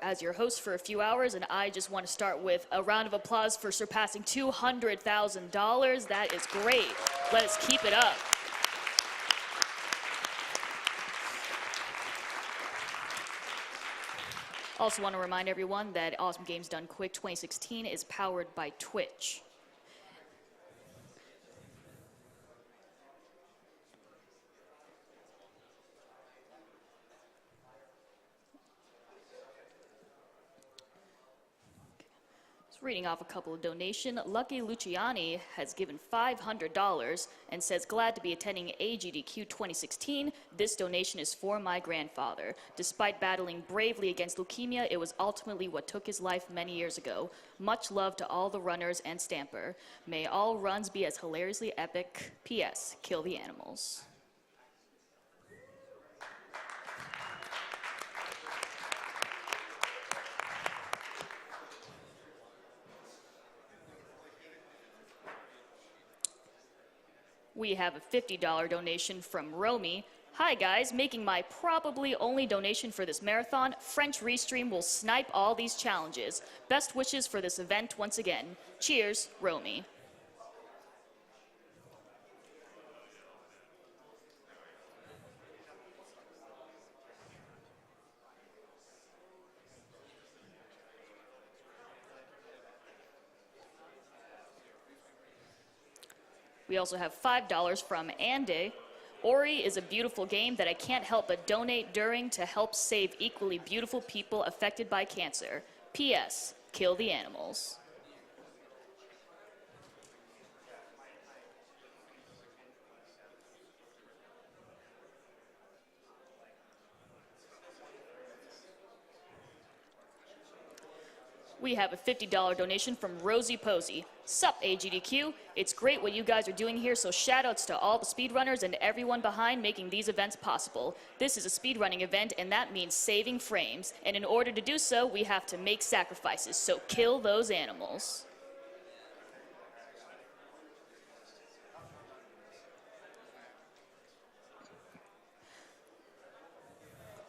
as your host for a few hours, and I just want to start with a round of applause for surpassing $200,000. That is great. Let us keep it up. Also want to remind everyone that Awesome Games Done Quick 2016 is powered by Twitch. Reading off a couple of donations, Lucky Luciani has given $500 and says, glad to be attending AGDQ 2016. This donation is for my grandfather. Despite battling bravely against leukemia, it was ultimately what took his life many years ago. Much love to all the runners and Stamper. May all runs be as hilariously epic. P.S. Kill the animals. We have a $50 donation from Romy. Hi guys, making my probably only donation for this marathon. French Restream will snipe all these challenges. Best wishes for this event once again. Cheers, Romy. We also have $5 from Ande. Ori is a beautiful game that I can't help but donate during to help save equally beautiful people affected by cancer. P.S. Kill the animals. We have a $50 donation from Rosie Posey. Sup, AGDQ? It's great what you guys are doing here, so shoutouts to all the speedrunners and everyone behind making these events possible. This is a speedrunning event, and that means saving frames. And in order to do so, we have to make sacrifices, so kill those animals.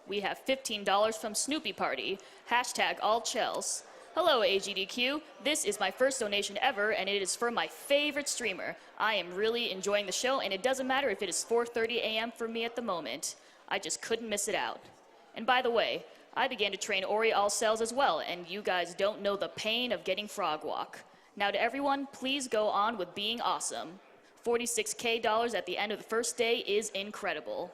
We have $15 from Snoopy Party. Hashtag all Chels. Hello, AGDQ. This is my first donation ever, and it is for my favorite streamer. I am really enjoying the show, and it doesn't matter if it is 4:30 a.m. for me at the moment. I just couldn't miss it out. And by the way, I began to train Ori all cells as well, and you guys don't know the pain of getting frog walk. Now to everyone, please go on with being awesome. $46K at the end of the first day is incredible.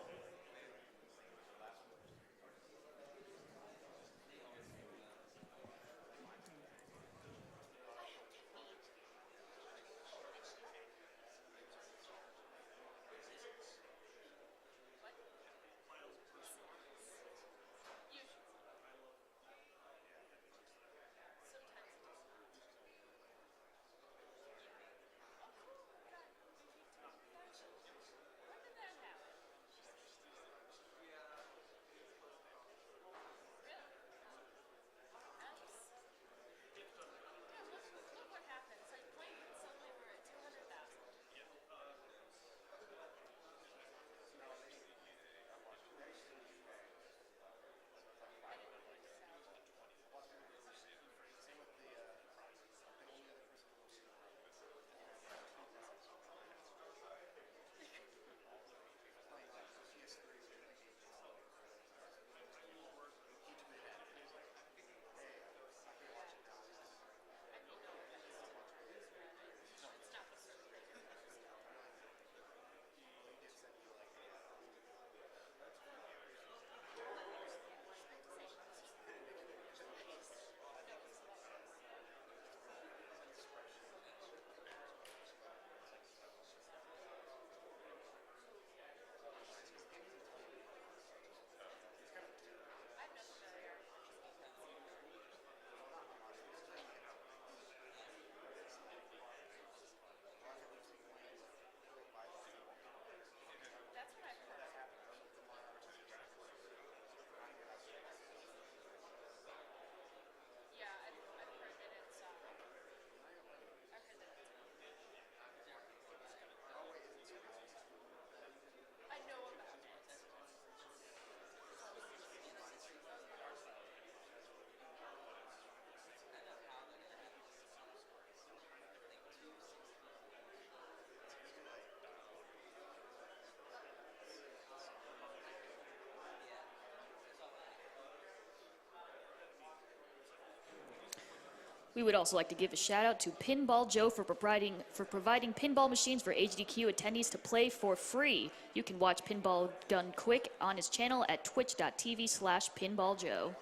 We would also like to give a shout out to Pinball Joe for providing pinball machines for HDQ attendees to play for free. You can watch Pinball Done Quick on his channel at twitch.tv/pinballjoe.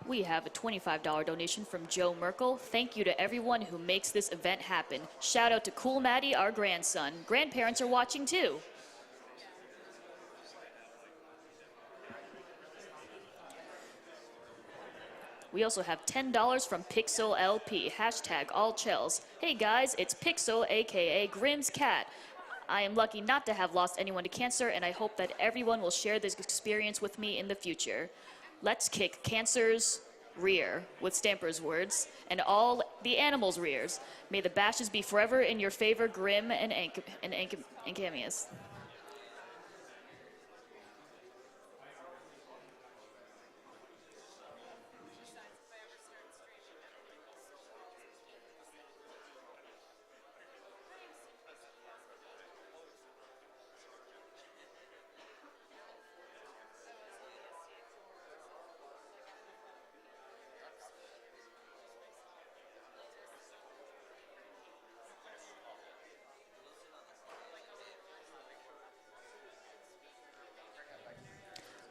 We have a $25 donation from Joe Merkel. Thank you to everyone who makes this event happen. Shout out to Cool Maddie, our grandson. Grandparents are watching too. We also have $10 from Pixel LP, hashtag all chels. Hey guys, it's Pixel, aka Grim's cat. I am lucky not to have lost anyone to cancer, and I hope that everyone will share this experience with me in the future. Let's kick cancer's rear, with Stamper's words, and all the animals' rears. May the bashes be forever in your favor, Grim and Ankamius.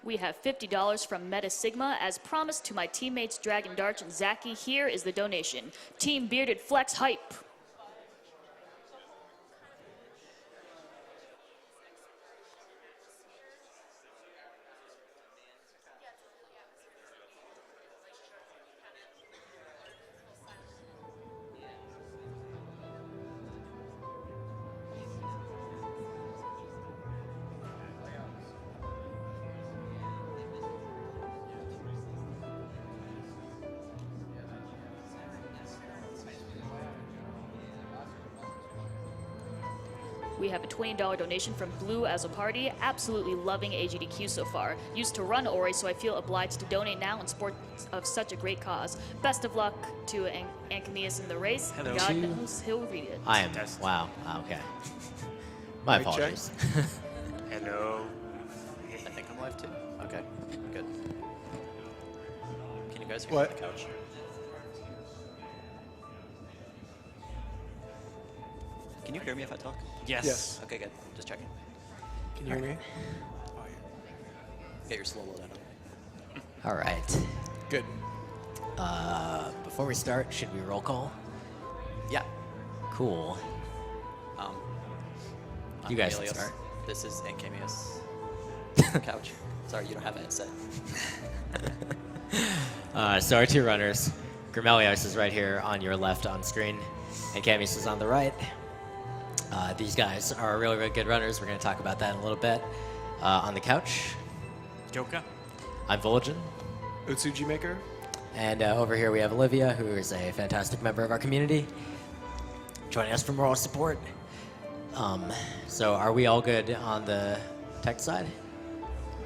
We have $50 from Meta Sigma. As promised to my teammates Dragon Darch and Zaki, here is the donation. Team Bearded Flex Hype. We have a $20 donation from Blue as a party. Absolutely loving AGDQ so far. Used to run Ori, so I feel obliged to donate now in support of such a great cause. Best of luck to Ankamius in the race. Hello. God knows he'll read it. I am. Wow. Okay. My apologies. Hello. I think I'm live too. Okay, good. Can you guys hear What? me on the couch? Can you hear me if I talk? Yes. Yes. Okay, good. Just checking. Can you hear me? Get your slow load on. All right. Good. Before we start, should we roll call? Yeah. Cool. I'm You guys can Grimelios. start. This is Ankamius. Couch. Sorry, you don't have a headset. So our two runners, Grimelios is right here on your left on screen, and Ankamius is on the right. These guys are really, really good runners. We're going to talk about that in a little bit. On the couch, Joka. I'm Vol'jin. Utsuji Maker. And over here we have Olivia, who is a fantastic member of our community, joining us for moral support. So are we all good on the tech side?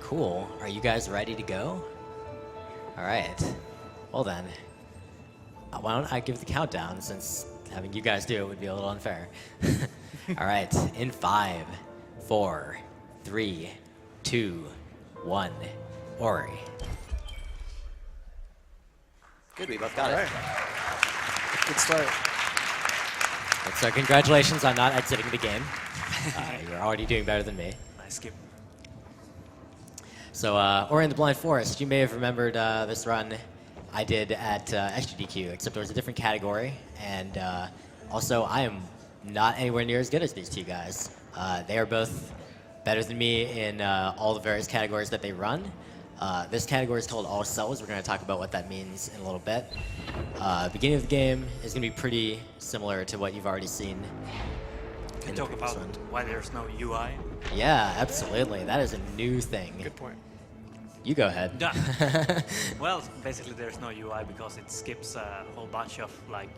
Cool. Are you guys ready to go? All right. Well then, why don't I give the countdown, since having you guys do it would be a little unfair. All right. In 5, 4, 3, 2, 1. Ori. Good, we both got All it. right. Good start. So congratulations on not exiting the game. You're already doing better than me. Nice skip. So Ori and the Blind Forest, you may have remembered this run I did at SGDQ, except it was a different category. And also, I am not anywhere near as good as these two guys. They are both better than me in all the various categories that they run. This category is called All Cells. We're going to talk about what that means in a little bit. Beginning of the game is going to be pretty similar to what you've already seen. Can in you the talk previous about one. why there's no UI? Yeah, absolutely. That is a new thing. Good point. You go ahead. Yeah. Well, basically there's no UI because it skips a whole bunch of like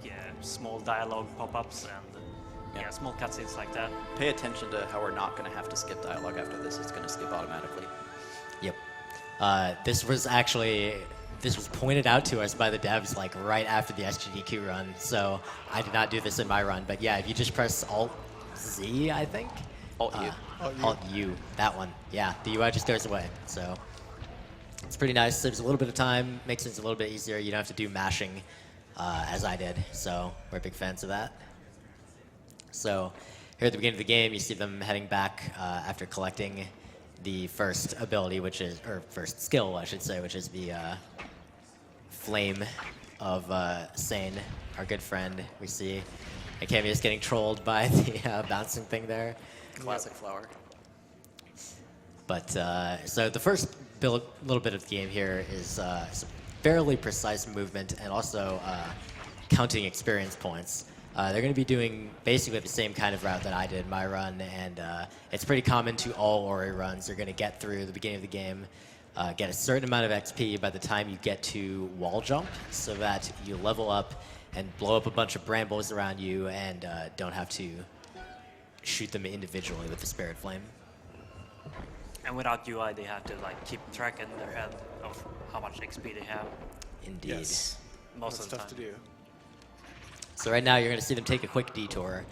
small dialogue pop-ups and small cutscenes like that. Pay attention to how we're not going to have to skip dialogue after this. It's going to skip automatically. Yep. This was pointed out to us by the devs like right after the SGDQ run, so I did not do this in my run. But yeah, if you just press Alt-Z, I think? Alt-U. Alt-U, that one. Yeah, the UI just goes away, so it's pretty nice. Saves a little bit of time, makes things a little bit easier. You don't have to do mashing as I did, so we're big fans of that. So here at the beginning of the game, you see them heading back after collecting the first ability, or first skill, I should say, which is the Flame of Sane, our good friend. We see Ankamius getting trolled by the bouncing thing there. Classic flower. But so the first little bit of the game here is some fairly precise movement and also counting experience points. They're going to be doing basically the same kind of route that I did my run, and it's pretty common to all Ori runs. You're going to get through the beginning of the game, get a certain amount of XP by the time you get to wall jump, so that you level up and blow up a bunch of brambles around you and don't have to shoot them individually with the Spirit Flame. And without UI, they have to like keep track in their head of how much XP they have Indeed. Yes. most That's of the tough time. to do. So right now you're going to see them take a quick detour.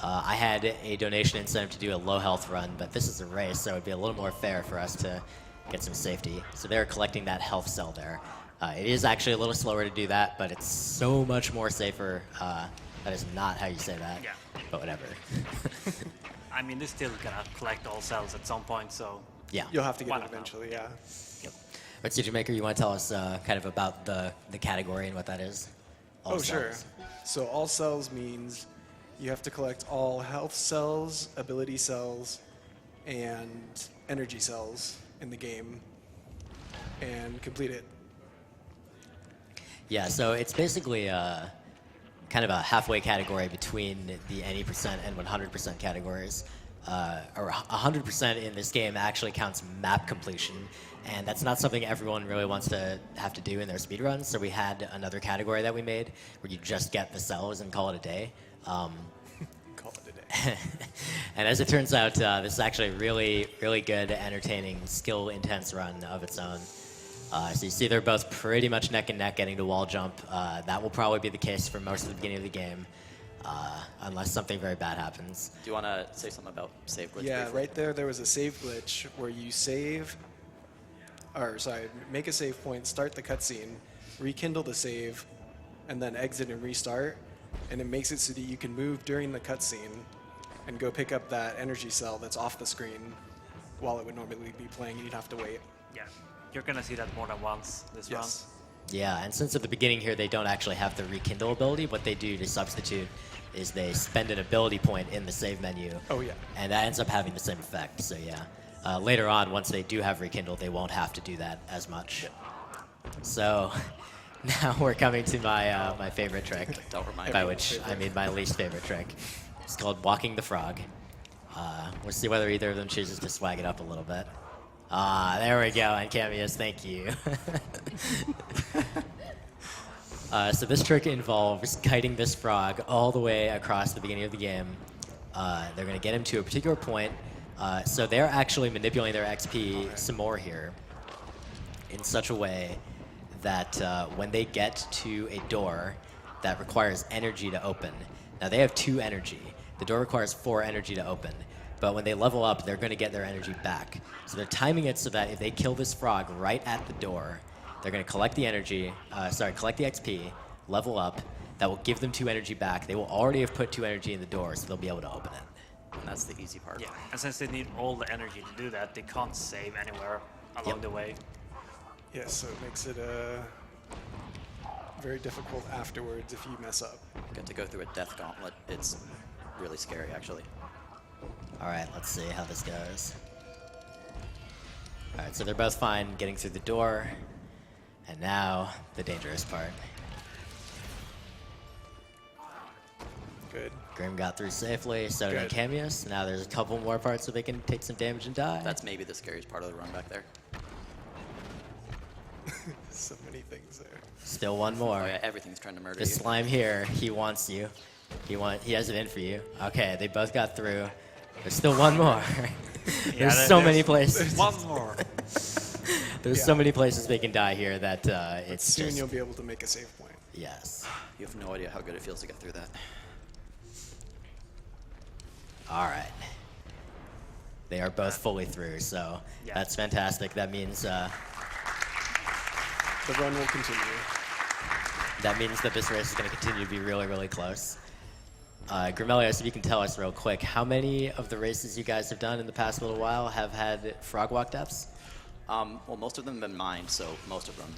I had a donation incentive to do a low health run, but this is a race, so it would be a little more fair for us to get some safety. So they're collecting that health cell there. It is actually a little slower to do that, but it's so much more safer. That is not how you say that, Yeah. but whatever. I mean, they're still gonna collect all cells at some point, so Yeah. You'll have to Why get it not now? eventually, yeah. Yep. But CJ Maker, you want to tell us kind of about the category and what that is? All Oh, sure. cells. So all cells means you have to collect all health cells, ability cells, and energy cells in the game and complete it. Yeah, so it's basically kind of a halfway category between the any percent and 100% categories. Or 100% in this game actually counts map completion, and that's not something everyone really wants to have to do in their speedruns, so we had another category that we made where you just get the cells and call it a day. Call it a day. And as it turns out, this is actually a really, really good, entertaining, skill-intense run of its own. So you see they're both pretty much neck and neck getting to wall jump. That will probably be the case for most of the beginning of the game, unless something very bad happens. Do you want to say something about save glitch? Yeah, briefly? right there was a save glitch where you make a save point, start the cutscene, rekindle the save, and then exit and restart. And it makes it so that you can move during the cutscene and go pick up that energy cell that's off the screen while it would normally be playing. You'd have to wait. yeah, you're gonna see that more than once this Yes. Yeah, and since at the beginning here they don't actually have the rekindle ability, what they do to substitute is they spend an ability point in the save menu. Oh, yeah. And that ends up having the same effect, so yeah. Later on, once they do have rekindle, they won't have to do that as much. So now we're coming to my my favorite trick, Don't remind by me. which I mean my least favorite trick. It's called walking the frog. We'll see whether either of them chooses to swag it up a little bit. There we go, Ankamius, thank you. So this trick involves kiting this frog all the way across the beginning of the game. They're going to get him to a particular point. So they're actually manipulating their XP some more here in such a way that when they get to a door that requires energy to open, now they have 2 energy. The door requires 4 energy to open. but when they level up, they're going to get their energy back. So they're timing it so that if they kill this frog right at the door, they're going to collect the energy, collect the XP, level up. That will give them 2 energy back. They will already have put 2 energy in the door, so they'll be able to open it. And that's the easy part. Yeah, and since they need all the energy to do that, they can't save anywhere along the way. Yeah, so it makes it very difficult afterwards if you mess up. Get to go through a death gauntlet. It's really scary, actually. All right, let's see how this goes. All right, so they're both fine getting through the door. And now, the dangerous part. Good. Grim got through safely, so did Good. Ankamius. Now there's a couple more parts so they can take some damage and die. That's maybe the scariest part of the run back there. So many things there. Still one more. Oh yeah, everything's trying to murder This you. slime here, he wants you. He has it in for you. Okay, they both got through. There's still one more. Yeah, there's so many places. One more. There's so many places they can die here that it's Soon just... you'll be able to make a save point. Yes. You have no idea how good it feels to get through that. All right. They are both fully through, so Yeah. that's fantastic. That means The run will continue. that this race is going to continue to be really, really close. Grimelios, if you can tell us real quick, how many of the races you guys have done in the past little while have had frog walk deaths? Well, most of them have been mine, so most of them.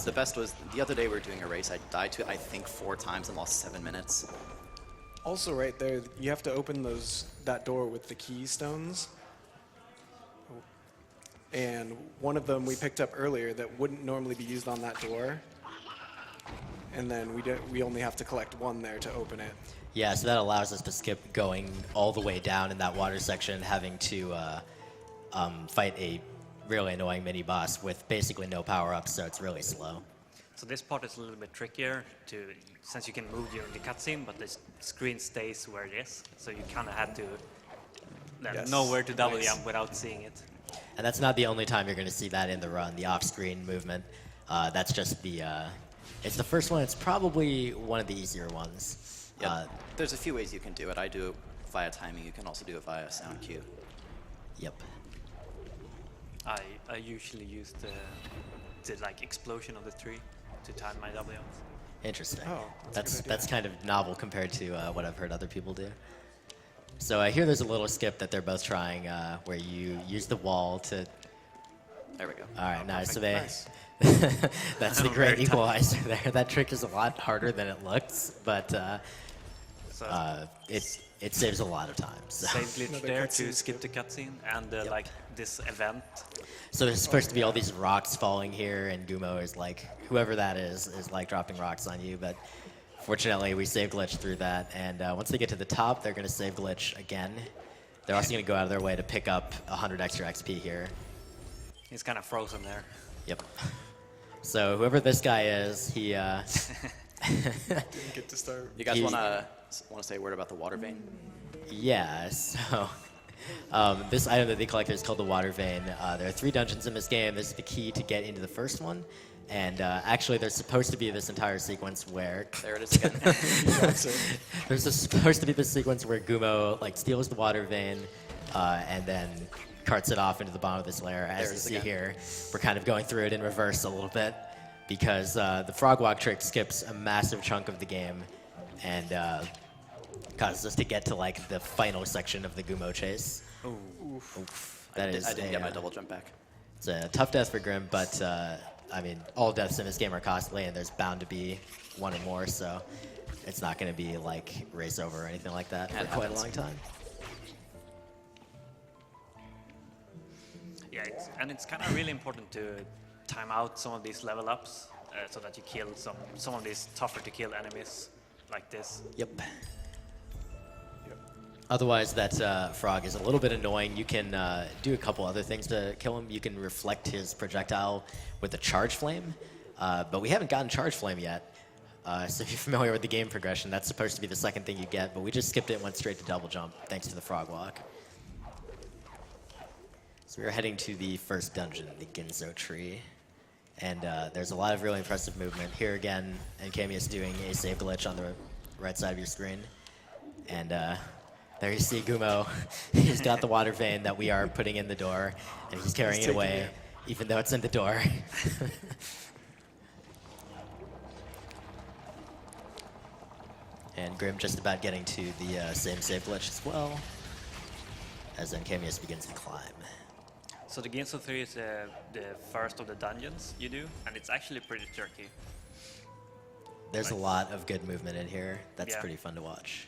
The best was the other day we were doing a race. I died to it, I think, 4 times and lost 7 minutes. Also, right there, you have to open that door with the keystones. And one of them we picked up earlier that wouldn't normally be used on that door. And then we only have to collect 1 there to open it. Yeah, so that allows us to skip going all the way down in that water section, having to fight a really annoying mini-boss with basically no power-ups, so it's really slow. So this part is a little bit trickier since you can move during the cutscene, but the screen stays where it is. So you kind of have to Yes. know where to double Nice. jump without seeing it. And that's not the only time you're going to see that in the run, the off-screen movement. That's just it's the first one. It's probably one of the easier ones. Yep. There's a few ways you can do it. I do it via timing. You can also do it via sound cue. Yep. I usually use the like explosion of the tree to time my W. Interesting. Oh, that's a good That's idea. kind of novel compared to what I've heard other people do. So I hear there's a little skip that they're both trying where you use the wall to... There we go. All right, nice. So they... Nice. That's the Very great tight. equalizer there. That trick is a lot harder than it looks, but So it saves a lot of time. So. save glitch Another there cutscene to skip the cutscene and like this event. So there's supposed to be all these rocks falling here, and Gumo is like, whoever that is like dropping rocks on you. But fortunately, we save glitch through that. And once they get to the top, they're going to save glitch again. They're also going to go out of their way to pick up 100 extra XP here. He's kind of frozen there. Yep. So whoever this guy is, he... Didn't get to start. You guys He- want to say a word about the water vein? Yeah, so this item that they collect is called the Water Vein. There are 3 dungeons in this game. This is the key to get into the first one. And actually, there's supposed to be this entire sequence where... There it is again. There's supposed to be this sequence where Gumo like steals the Water Vein and then carts it off into the bottom of this layer. As There you it is see again. here, we're kind of going through it in reverse a little bit because the frog walk trick skips a massive chunk of the game and causes us to get to like the final section of the Gumo chase. Oof. That is I didn't get a, my double jump back. It's a tough death for Grim, but I mean, all deaths in this game are costly, and there's bound to be 1 or more, so it's not going to be like race over or anything like that for It quite a happens. long time. Yeah, it's kind of really important to time out some of these level ups so that you kill some of these tougher to kill enemies like this. Yep. Otherwise, that frog is a little bit annoying. You can do a couple other things to kill him. You can reflect his projectile with a charge flame, but we haven't gotten charge flame yet. So if you're familiar with the game progression, that's supposed to be the second thing you get, but we just skipped it and went straight to double jump thanks to the frog walk. So we're heading to the first dungeon, the Ginzo Tree. And there's a lot of really impressive movement. Here again, Ankamius doing a save glitch on the right side of your screen. And there you see Gumo. He's got the water vein that we are putting in the door, and he's carrying it taking away, it. even though it's in the door. And Grim just about getting to the same save glitch as well, as Ankamius begins to climb. So the Ginso 3 is the first of the dungeons you do, and it's actually pretty tricky. There's a lot of good movement in here. That's Yeah. pretty fun to watch.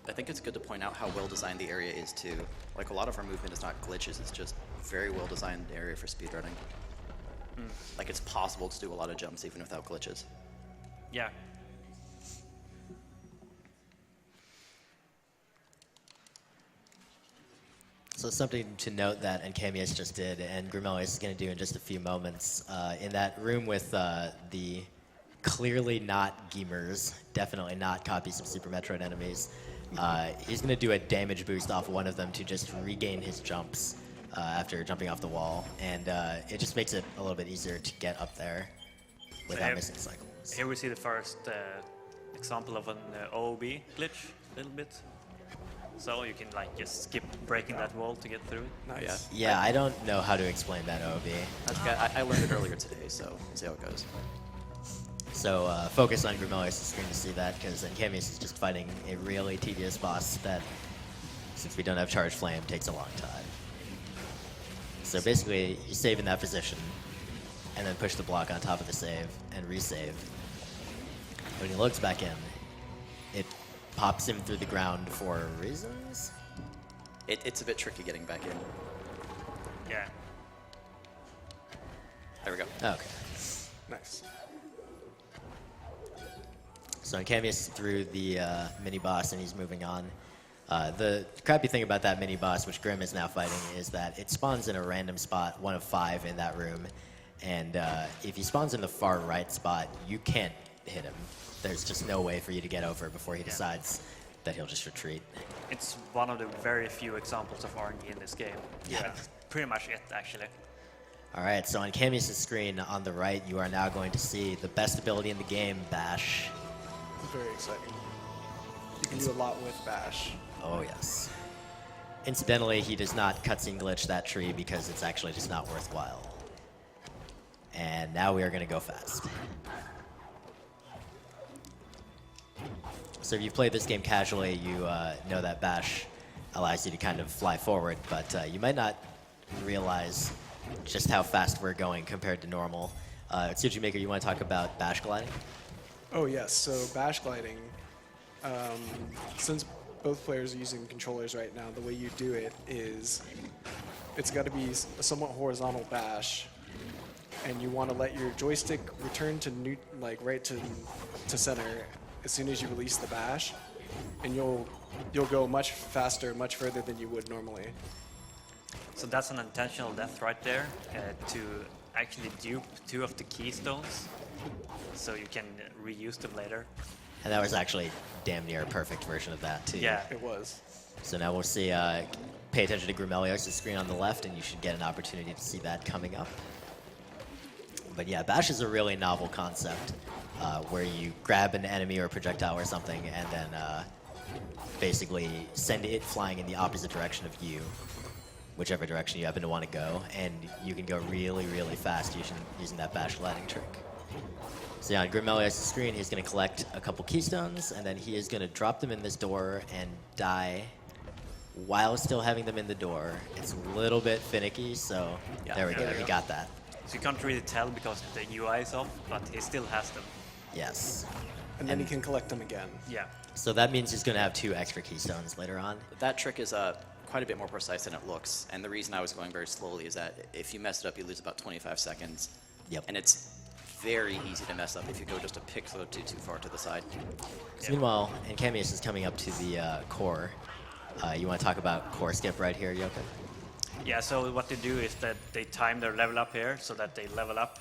I think it's good to point out how well designed the area is too. Like a lot of our movement is not glitches, it's just very well designed area for speedrunning. Like it's possible to do a lot of jumps even without glitches. Yeah. So something to note that Ankamius just did, and Grimelios is going to do in just a few moments, in that room with the clearly not Geemers, definitely not copies of Super Metroid enemies, he's going to do a damage boost off one of them to just regain his jumps after jumping off the wall, and it just makes it a little bit easier to get up there without here- missing cycles. Here we see the first example of an OOB glitch, a little bit. So you can like just skip breaking that wall to get through it. Nice. Yeah, I don't know how to explain that OB. That's okay. I learned it earlier today, so we'll see how it goes. So focus on Grimelios' screen to see that, because Ankamius is just fighting a really tedious boss that, since we don't have Charge Flame, takes a long time. So basically, you save in that position, and then push the block on top of the save, and resave. When he loads back in, it pops him through the ground for reasons? It's a bit tricky getting back in. Yeah. There we go. Okay. Nice. So Ankamius threw the mini-boss, and he's moving on. The crappy thing about that mini-boss, which Grim is now fighting, is that it spawns in a random spot, 1 of 5 in that room. And if he spawns in the far right spot, you can't hit him. There's just no way for you to get over before he decides that he'll just retreat. It's one of the very few examples of RNG in this game. Yeah. Pretty much it, actually. All right, so on Ankamius' screen on the right, you are now going to see the best ability in the game, Bash. Very exciting. You can do a lot with Bash. Oh, yes. Incidentally, he does not cutscene glitch that tree because it's actually just not worthwhile. And now we are going to go fast. So if you've played this game casually, you know that Bash allows you to kind of fly forward, but you might not realize just how fast we're going compared to normal. Tsujimaker, you want to talk about Bash gliding? Oh yes, so Bash gliding, since both players are using controllers right now, the way you do it is it's got to be a somewhat horizontal bash, and you want to let your joystick return to right to center as soon as you release the bash, and you'll go much faster, much further than you would normally. So that's an intentional death right there, to actually dupe 2 of the keystones, so you can reuse them later. And that was actually damn near a perfect version of that, too. Yeah. It was. So now we'll see, pay attention to Grimelios' screen on the left, and you should get an opportunity to see that coming up. But yeah, Bash is a really novel concept, where you grab an enemy or a projectile or something, and then basically send it flying in the opposite direction of you, whichever direction you happen to want to go, and you can go really, really fast using that Bash gliding trick. So yeah, on Grimelios' screen, he's going to collect a couple keystones, and then he is going to drop them in this door and die while still having them in the door. It's a little bit finicky, so Yeah, there we go. there we He go. got that. So you can't really tell because the UI is off, but he still has them. Yes. And then you can collect them again. Yeah. So that means he's going to have 2 extra keystones later on. That trick is quite a bit more precise than it looks, and the reason I was going very slowly is that if you mess it up, you lose about 25 seconds. Yep. And it's very easy to mess up if you go just a pixel or two too far to the side. So meanwhile, Ankamius is coming up to the core. You want to talk about core skip right here, Yoka? Yeah, so what they do is that they time their level up here so that they level up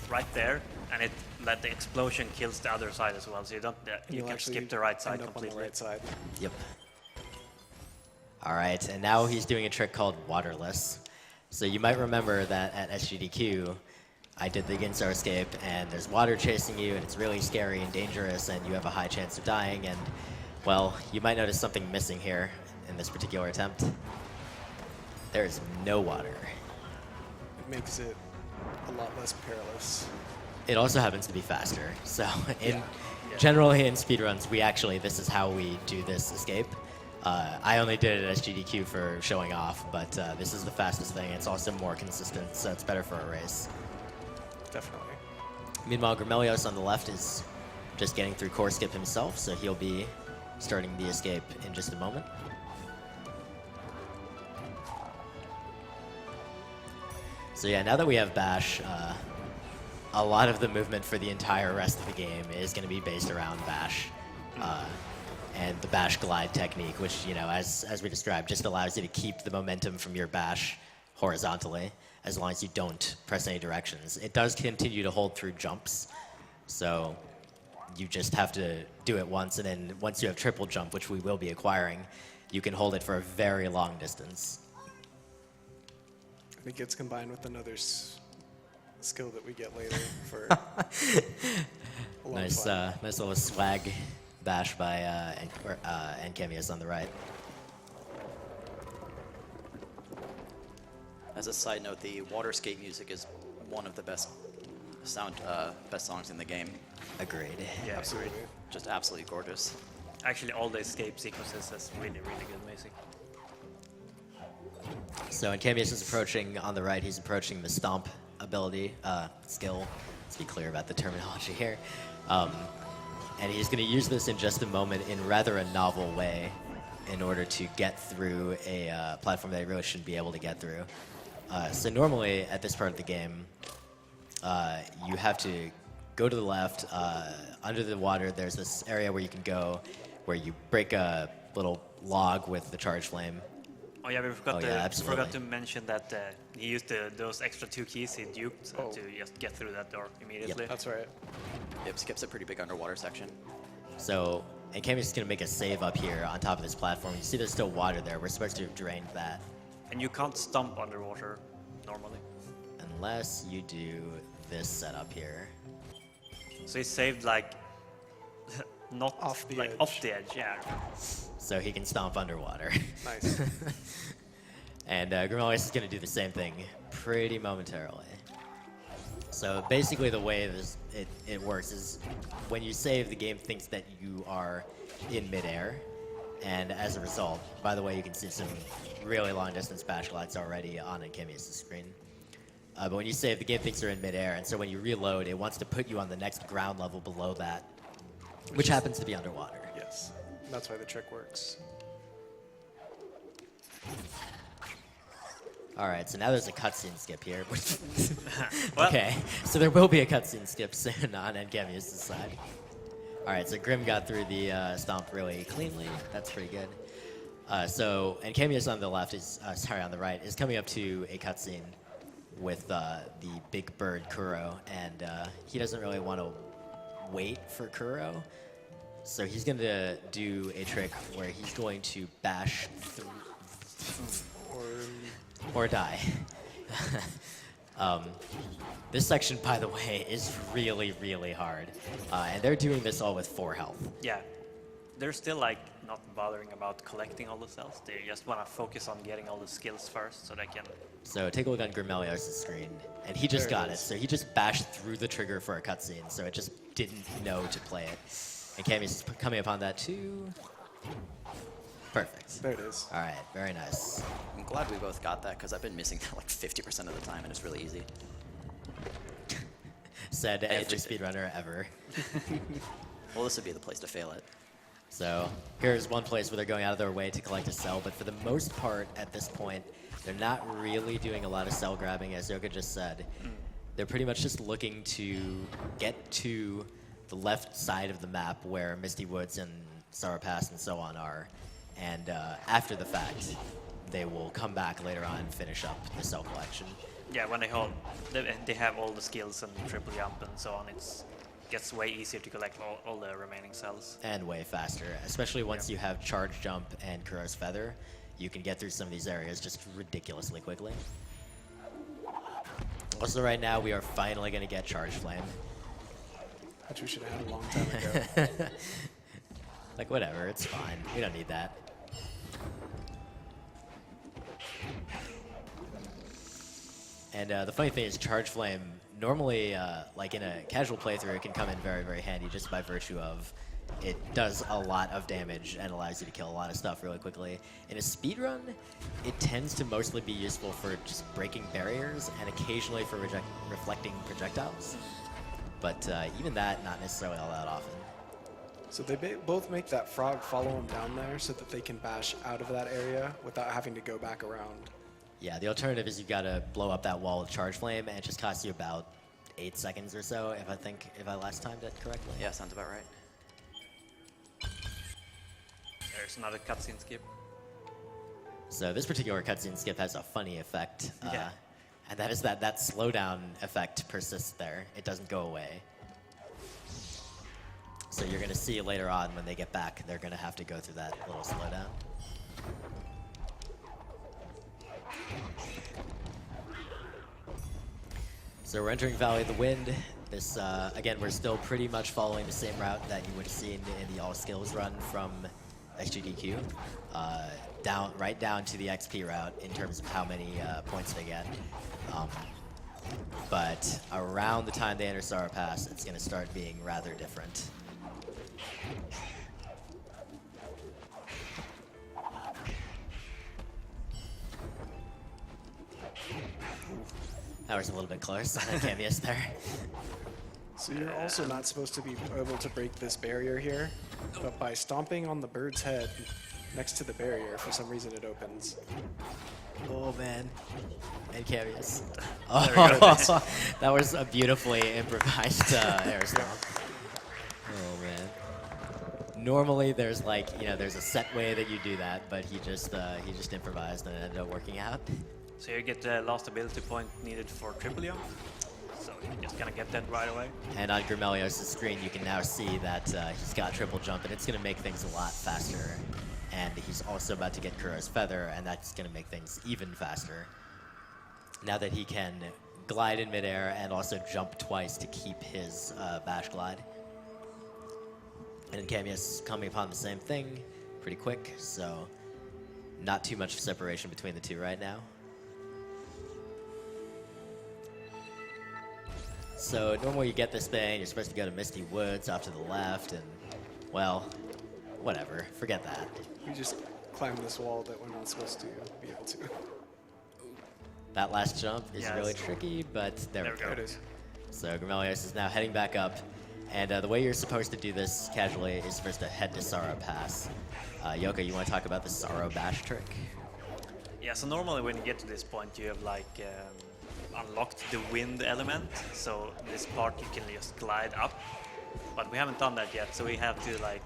right there, and that the explosion kills the other side as well. So you don't And you you'll can actually skip the right side end up on completely. the right side. Yep. All right, and now he's doing a trick called Waterless. So you might remember that at SGDQ, I did the Ginso escape, and there's water chasing you, and it's really scary and dangerous, and you have a high chance of dying, and Well, you might notice something missing here in this particular attempt. There is no water. It makes it a lot less perilous. It also happens to be faster. So generally in speedruns, this is how we do this escape. I only did it as GDQ for showing off, but this is the fastest thing. It's also more consistent, so it's better for a race. Definitely. Meanwhile, Grimelios on the left is just getting through core skip himself, so he'll be starting the escape in just a moment. So yeah, now that we have Bash, a lot of the movement for the entire rest of the game is going to be based around Bash. And the Bash glide technique, which, you know, as we described, just allows you to keep the momentum from your Bash horizontally, as long as you don't press any directions. It does continue to hold through jumps, so you just have to do it once, and then once you have triple jump, which we will be acquiring, you can hold it for a very long distance. It gets combined with another skill that we get later for a long Nice, fun. nice little swag Bash by Ankamius on the right. As a side note, the water skate music is one of the best songs in the game. Agreed. Yeah, Absolutely. Just absolutely gorgeous. Actually, all the escape sequences is really, really good music. So Ankamius is approaching on the right. He's approaching the stomp ability, skill. Let's be clear about the terminology here. And he's going to use this in just a moment in rather a novel way in order to get through a platform that he really shouldn't be able to get through. So normally at this part of the game, you have to go to the left. Under the water, there's this area where you can go where you break a little log with the charge flame. Oh yeah, we forgot, absolutely. forgot to mention that he used those extra 2 keys he duped to just get through that door immediately. That's right. Yep, skips a pretty big underwater section. So Ankamius is going to make a save up here on top of this platform. You see there's still water there. We're supposed to have drained that. And you can't stomp underwater normally. Unless you do this setup here. So he saved like not Off the like edge. off the edge, yeah. So he can stomp underwater. Nice. And Grimelios is going to do the same thing pretty momentarily. So basically the way it works is when you save, the game thinks that you are in midair. And as a result, by the way, you can see some really long distance bash glides already on Ankamius' screen. But when you save, the game thinks you're in midair. And so when you reload, it wants to put you on the next ground level below that, which happens to be underwater. Yes. That's why the trick works. All right, so now there's a cutscene skip here. Well- Okay, so there will be a cutscene skip soon on Ankamius' side. All right, so Grim got through the stomp really cleanly. That's pretty good. So Ankamius on the left is, on the right, is coming up to a cutscene with the big bird Kuro, and he doesn't really want to wait for Kuro. So he's going to do a trick where he's going to bash or die. This section, by the way, is really, really hard. And they're doing this all with 4 health. Yeah. They're still like not bothering about collecting all the cells. They just want to focus on getting all the skills first so they can. So take a look on Grimelios' screen. And he just There it got it. is. So he just bashed through the trigger for a cutscene. So it just didn't know to play it. And Ankamius is coming upon that too. Perfect. There it is. All right, very nice. I'm glad we both got that because I've been missing that like 50% of the time and it's really easy. Said every just- speedrunner ever. Well, this would be the place to fail it. So here's one place where they're going out of their way to collect a cell, but for the most part at this point, they're not really doing a lot of cell grabbing, as Yoga just said. They're pretty much just looking to get to the left side of the map where Misty Woods and Sour Pass and so on are. And after the fact, they will come back later on and finish up the cell collection. Yeah, when they have all the skills and triple jump and so on, gets way easier to collect all the remaining cells. And way faster, especially once you have Charge Jump and Kuro's Feather. You can get through some of these areas just ridiculously quickly. Also right now, we are finally going to get Charge Flame. Which we should have had a long time ago. Like, whatever, it's fine. We don't need that. And the funny thing is, Charge Flame, normally, like in a casual playthrough, it can come in very, very handy just by virtue of it does a lot of damage and allows you to kill a lot of stuff really quickly. In a speedrun, it tends to mostly be useful for just breaking barriers and occasionally for reflecting projectiles. But even that, not necessarily all that often. So they both make that frog follow them down there so that they can bash out of that area without having to go back around. Yeah, the alternative is you've got to blow up that wall with Charge Flame, and it just costs you about 8 seconds or so, if I last timed it correctly. Yeah, sounds about right. There's another cutscene skip. So this particular cutscene skip has a funny effect, Yeah. and that is that slowdown effect persists there. It doesn't go away. So you're going to see later on when they get back, they're going to have to go through that little slowdown. So we're entering Valley of the Wind. This, again, we're still pretty much following the same route that you would have seen in the All Skills run from XGDQ, right down to the XP route in terms of how many points they get. But around the time they enter Sorrow Pass, it's going to start being rather different. That was a little bit close. Ankamius there. So you're also not supposed to be able to break this barrier here, but by stomping on the bird's head next to the barrier, for some reason it opens. Oh man. Ankamius. Oh, that was a beautifully improvised air stomp. Oh man. Normally there's there's a set way that you do that, but he just improvised and it ended up working out. So you get the last ability point needed for triple jump. So you're just gonna get that right away. And on Grimelios' screen, you can now see that he's got triple jump, and it's going to make things a lot faster. And he's also about to get Kuro's Feather, and that's going to make things even faster. Now that he can glide in midair and also jump twice to keep his bash glide. And Ankamius coming upon the same thing pretty quick, so not too much separation between the two right now. So normally you get this thing, you're supposed to go to Misty Woods off to the left, and, well, whatever, forget that. We just climbed this wall that we're not supposed to be able to. That last jump is Yes. really tricky, but there we There we go. go. It is. So Grimelios is now heading back up, and the way you're supposed to do this casually is supposed to head to Sorrow Pass. Yoko, you want to talk about the Sorrow Bash trick? Yeah, so normally when you get to this point, you have unlocked the wind element. So this part you can just glide up, but we haven't done that yet. So we have to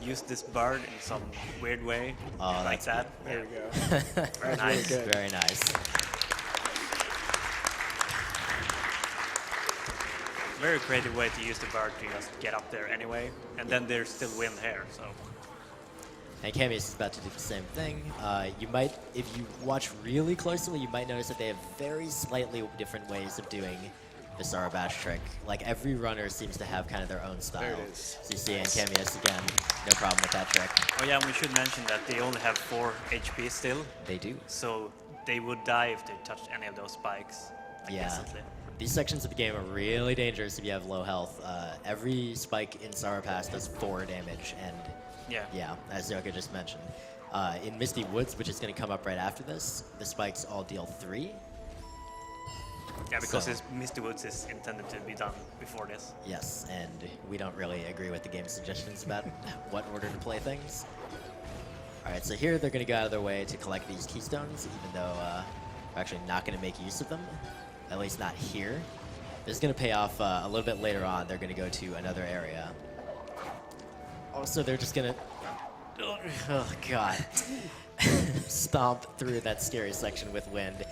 use this bird in some weird way, Oh, like that. There we Yeah. go. Very That's really nice. good. Very nice. Very creative way to use the bird to just get up there anyway, and then there's still wind here. So Ankamius is about to do the same thing. You might, if you watch really closely, you might notice that they have very slightly different ways of doing the Sorrow Bash trick. Like every runner seems to have kind of their own style. There it is. So you see Ankamius again, no problem with that trick. oh yeah, and we should mention that they only have 4 HP still, They do. so they would die if they touched any of those spikes Yeah. instantly. These sections of the game are really dangerous if you have low health. Every spike in Sorrow Pass does 4 damage, and Yeah. as Yoko just mentioned. In Misty Woods, which is going to come up right after this, the spikes all deal 3. Yeah, because So- Misty Woods is intended to be done before this. Yes, and we don't really agree with the game's suggestions about what order to play things. Alright, so here they're going to go out of their way to collect these keystones, even though we're actually not going to make use of them. At least not here. This is going to pay off a little bit later on. They're going to go to another area. Also, they're just going to... Oh, God. Stomp through that scary section with wind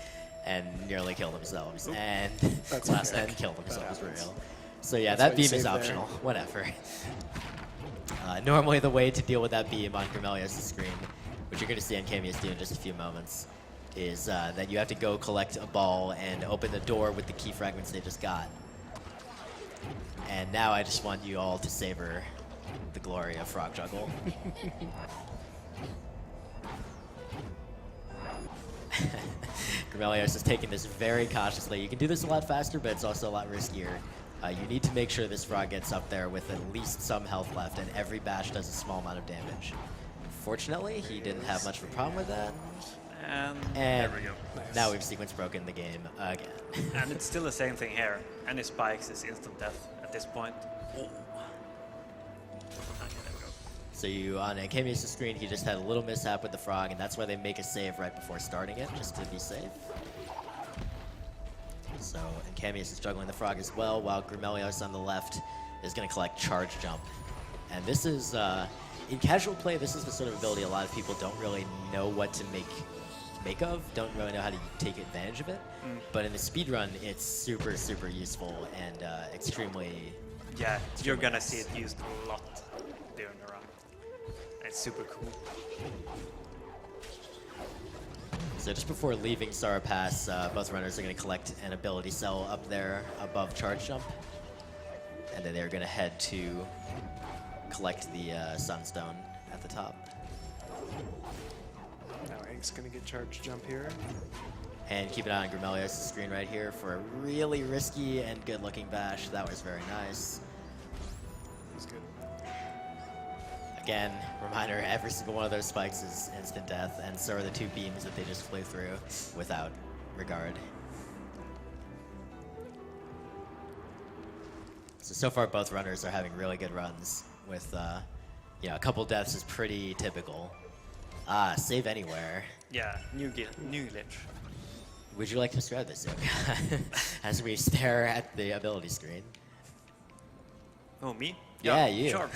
and nearly kill themselves. And That's last okay. and kill themselves, for happens. real. So yeah, That's that why you beam is save there. optional. Whatever. Normally the way to deal with that beam on Grimelios' screen, which you're going to see Ankamius do in just a few moments, is that you have to go collect a ball and open the door with the key fragments they just got. And now I just want you all to savor the glory of frog juggle. Grimelios is taking this very cautiously. You can do this a lot faster, but it's also a lot riskier. You need to make sure this frog gets up there with at least some health left, and every bash does a small amount of damage. Fortunately, he didn't have much of a problem with that. And And there we go. now we've sequence broken the game again. And it's still the same thing here. Any spikes is instant death at this point. Oh. Okay, there we go. So you, on Ankamius' screen, he just had a little mishap with the frog, and that's why they make a save right before starting it, just to be safe. So Ankamius is juggling the frog as well, while Grimelios on the left is going to collect charge jump. And this is, in casual play, this is the sort of ability a lot of people don't really know what to make of, don't really know how to take advantage of it. But in the speedrun, it's super, super useful and extremely... Yeah, you're gonna see it used a lot during the run. It's super cool. So just before leaving Sara Pass, both runners are going to collect an ability cell up there above charge jump. And then they're going to head to collect the sunstone at the top. Now Ank's gonna get charge jump here. And keep an eye on Grimelios' screen right here for a really risky and good looking bash. That was very nice. He's good. Again, reminder, every single one of those spikes is instant death, and so are the two beams that they just flew through without regard. So far both runners are having really good runs with, you know, a couple deaths is pretty typical. Save anywhere. Yeah, new glitch. Would you like to describe this, Yoga? As we stare at the ability screen. Oh, me? Yeah, you. Sure.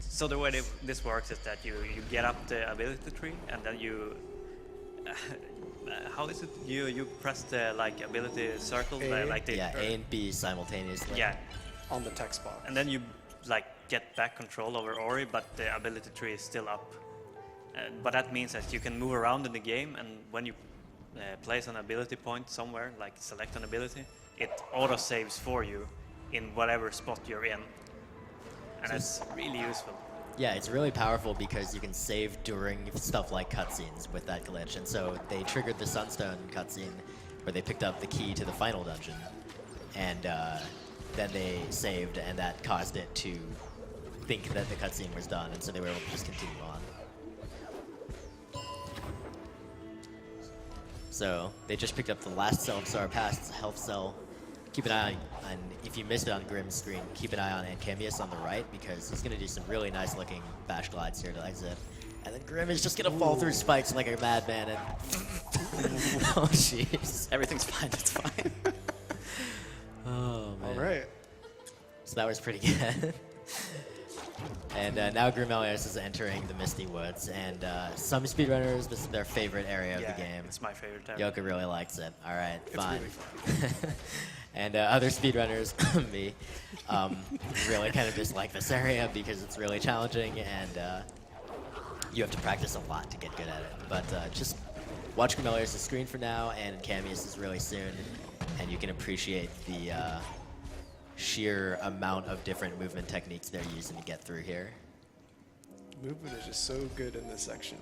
So the way this works is that you get up the ability tree, and then you... how is it? You press the like ability circle, A. like the... Yeah, A and B simultaneously. Yeah, On the text box. and then you like get back control over Ori, but the ability tree is still up. But that means that you can move around in the game, and when you place an ability point somewhere, like select an ability, it auto saves for you in whatever spot you're in, and it's really useful. Yeah, it's really powerful because you can save during stuff like cutscenes with that glitch. And so they triggered the Sunstone cutscene where they picked up the key to the final dungeon. And then they saved, and that caused it to think that the cutscene was done. And so they were able to just continue on. So they just picked up the last cell of Sara Pass. It's a health cell. Keep an eye on, if you missed it on Grim's screen, keep an eye on Ankamius on the right, because he's going to do some really nice looking bash glides here to exit. And then Grim is just going to fall through spikes like a madman. And oh, jeez. Everything's fine. It's fine. Oh, man. All right. So that was pretty good. And now Grimelios is entering the Misty Woods, and some speedrunners, this is their favorite area of the game. It's my favorite area. Yoka really likes it. All right, It's fine. really fun. And other speedrunners, me, really kind of dislike this area because it's really challenging, and you have to practice a lot to get good at it. But just watch Grimelios' screen for now, and Ankamius is really soon, and you can appreciate the sheer amount of different movement techniques they're using to get through here. Movement is just so good in this section.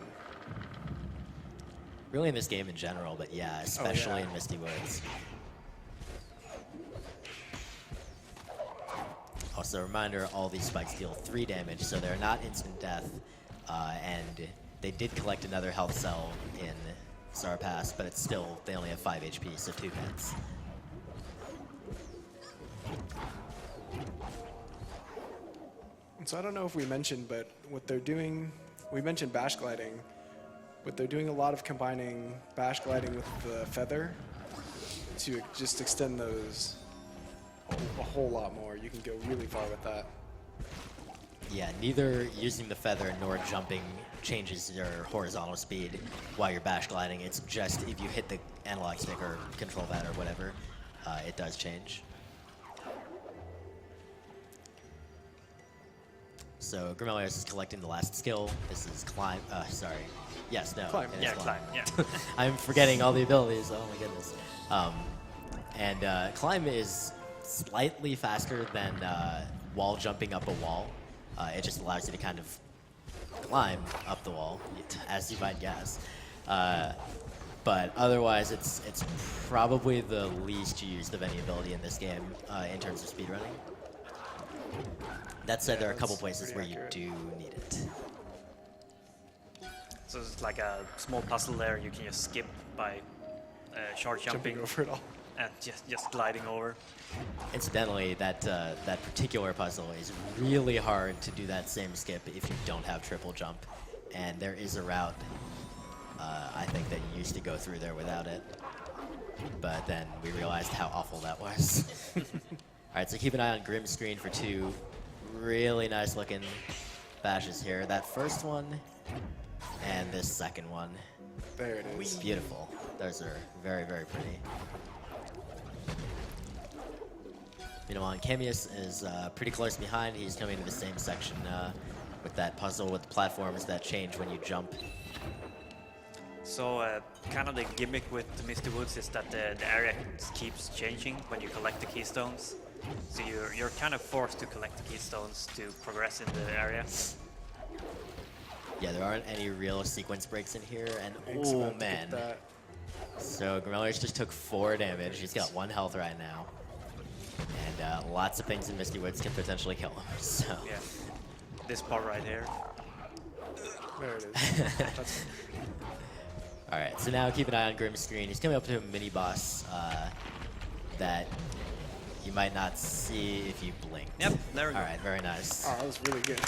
Really in this game in general, but yeah, especially yeah. in Misty Woods. Also, a reminder, all these spikes deal 3 damage, so they're not instant death. And they did collect another health cell in Sara Pass, but it's still, they only have 5 HP, so 2 hits. So I don't know if we mentioned, but what they're doing, we mentioned bash gliding, but they're doing a lot of combining bash gliding with the feather to just extend those a whole lot more. You can go really far with that. Yeah, neither using the feather nor jumping changes your horizontal speed while you're bash gliding. It's just if you hit the analog stick or control pad or whatever, it does change. So Grimelios is collecting the last skill. This is climb. Sorry. Yes, no. Climb. it is Yeah, climb. Yeah. I'm forgetting all the abilities. Oh my goodness. And climb is slightly faster than wall jumping up a wall. It just allows you to kind of climb up the wall, as you might guess. But otherwise, it's probably the least used of any ability in this game in terms of speedrunning. That said, there are a couple that's places where pretty you accurate. do need it. So it's like a small puzzle there you can just skip by short Jumping jumping over it all. and just gliding over. Incidentally, that particular puzzle is really hard to do that same skip if you don't have triple jump, and there is a route I think that you used to go through there without it, but then we realized how awful that was. All right, so keep an eye on Grim's screen for 2 really nice looking bashes here. That first one and this second one. There it is. Beautiful. Those are very, very pretty. Meanwhile, Ankamius is pretty close behind. He's coming to the same section with that puzzle with the platforms that change when you jump. So kind of the gimmick with the Misty Woods is that the area keeps changing when you collect the keystones. So you're kind of forced to collect the keystones to progress in the area. Yeah, there aren't any real sequence breaks in here, and Thanks oh about to man. get that. So Grimelios just took 4 damage. He's got 1 health right now. And lots of things in Misty Woods can potentially kill him, so. Yeah, this part right here. There it is. That's All right, so now keep an eye on Grim's screen. He's coming up to a mini boss that you might not see if you blink. Yep, there we go. All right, very nice. Oh, that was really good.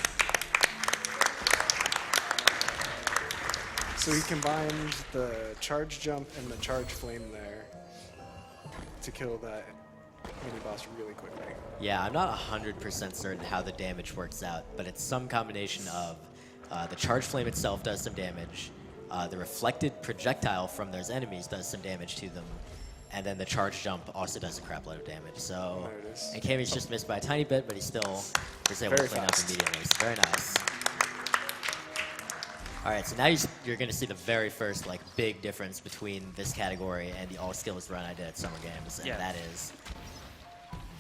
So he combined the charge jump and the charge flame there to kill that mini boss really quickly. Yeah, I'm not 100% certain how the damage works out, but it's some combination of the charge flame itself does some damage, the reflected projectile from those enemies does some damage to them, and then the charge jump also does a crap load of damage. So, There it is. and Kami's just missed by a tiny bit, but he still was able Very to clean fast. up immediately. So very nice. All right, so now you're going to see the very first like big difference between this category and the all skills run I did at Summer Games, and Yeah. that is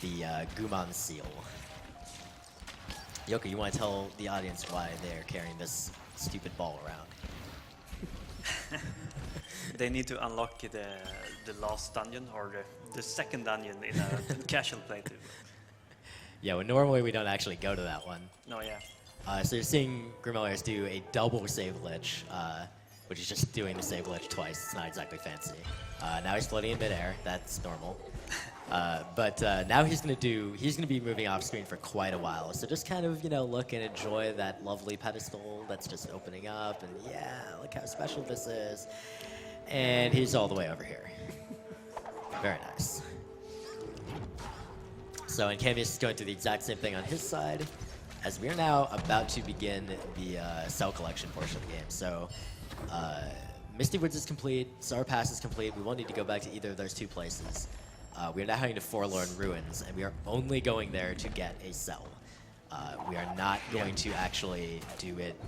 the Guman seal. Yoko, you want to tell the audience why they're carrying this stupid ball around? They need to unlock the last dungeon or the second dungeon in a casual playthrough. Yeah, well, normally we don't actually go to that one. No, yeah. So you're seeing Grimelios do a double save glitch, which is just doing the save glitch twice. It's not exactly fancy. Now he's floating in midair. That's normal. But now he's gonna be moving off screen for quite a while. So just kind of look and enjoy that lovely pedestal that's just opening up, and yeah, look how special this is. And he's all the way over here. Very nice. So Ankamius is going through the exact same thing on his side, as we are now about to begin the cell collection portion of the game. So Misty Woods is complete, Star Pass is complete. We won't need to go back to either of those 2 places. We are now heading to Forlorn Ruins, and we are only going there to get a cell. We are not going to actually do it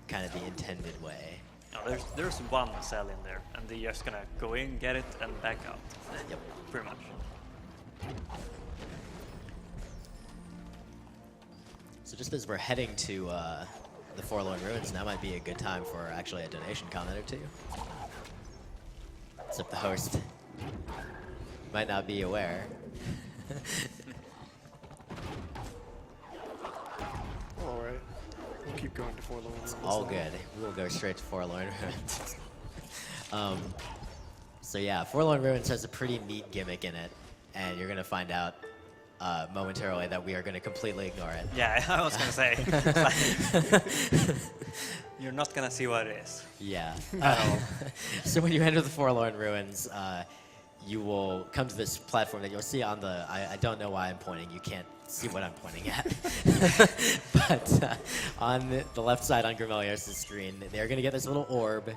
kind of the intended way. No, there's one cell in there, and they're just gonna go in, get it, and back out. Yep. Pretty much. So just as we're heading to the Forlorn Ruins, now might be a good time for actually a donation comment or 2. Except the host might not be aware. All right. We'll keep going to Forlorn Ruins. All now. good. We'll go straight to Forlorn Ruins. So yeah, Forlorn Ruins has a pretty neat gimmick in it, and you're gonna find out momentarily that we are gonna completely ignore it. Yeah, I was gonna say. You're not gonna see what it is. Yeah. So when you enter the Forlorn Ruins, you will come to this platform that you'll see on the. I don't know why I'm pointing. You can't see what I'm pointing at. But on the left side on Grimelios' screen, they're going to get this little orb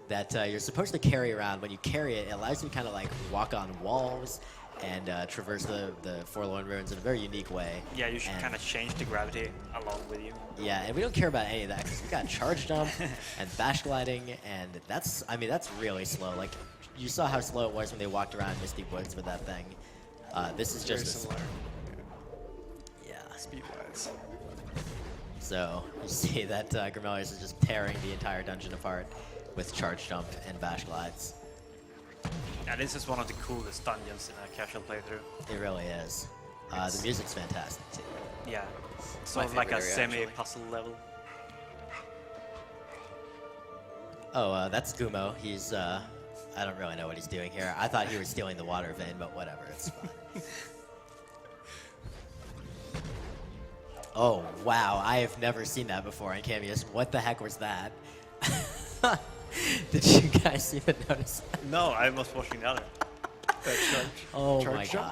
that you're supposed to carry around. When you carry it, it allows you to kind of like walk on walls and traverse the Forlorn Ruins in a very unique way. Yeah, you should And- kind of change the gravity along with you. Yeah, and we don't care about any of that because we've got charge jump and bash gliding, and that's really slow. Like, you saw how slow it was when they walked around Misty Woods with that thing. This is Very just similar. yeah. Speed-wise. So you see that Grimelios is just tearing the entire dungeon apart with charge jump and bash glides. Yeah, this is one of the coolest dungeons in a casual playthrough. It really is. The music's fantastic too. Yeah, my sort of like a favorite area, actually. semi-puzzle level. Oh, that's Gumo. He's, I don't really know what he's doing here. I thought he was stealing the water vein, but whatever, it's fine. Oh, wow, I have never seen that before, Ankamius. What the heck was that? Did you guys even notice that? No, I was watching the other. That charge. Oh charge my jump?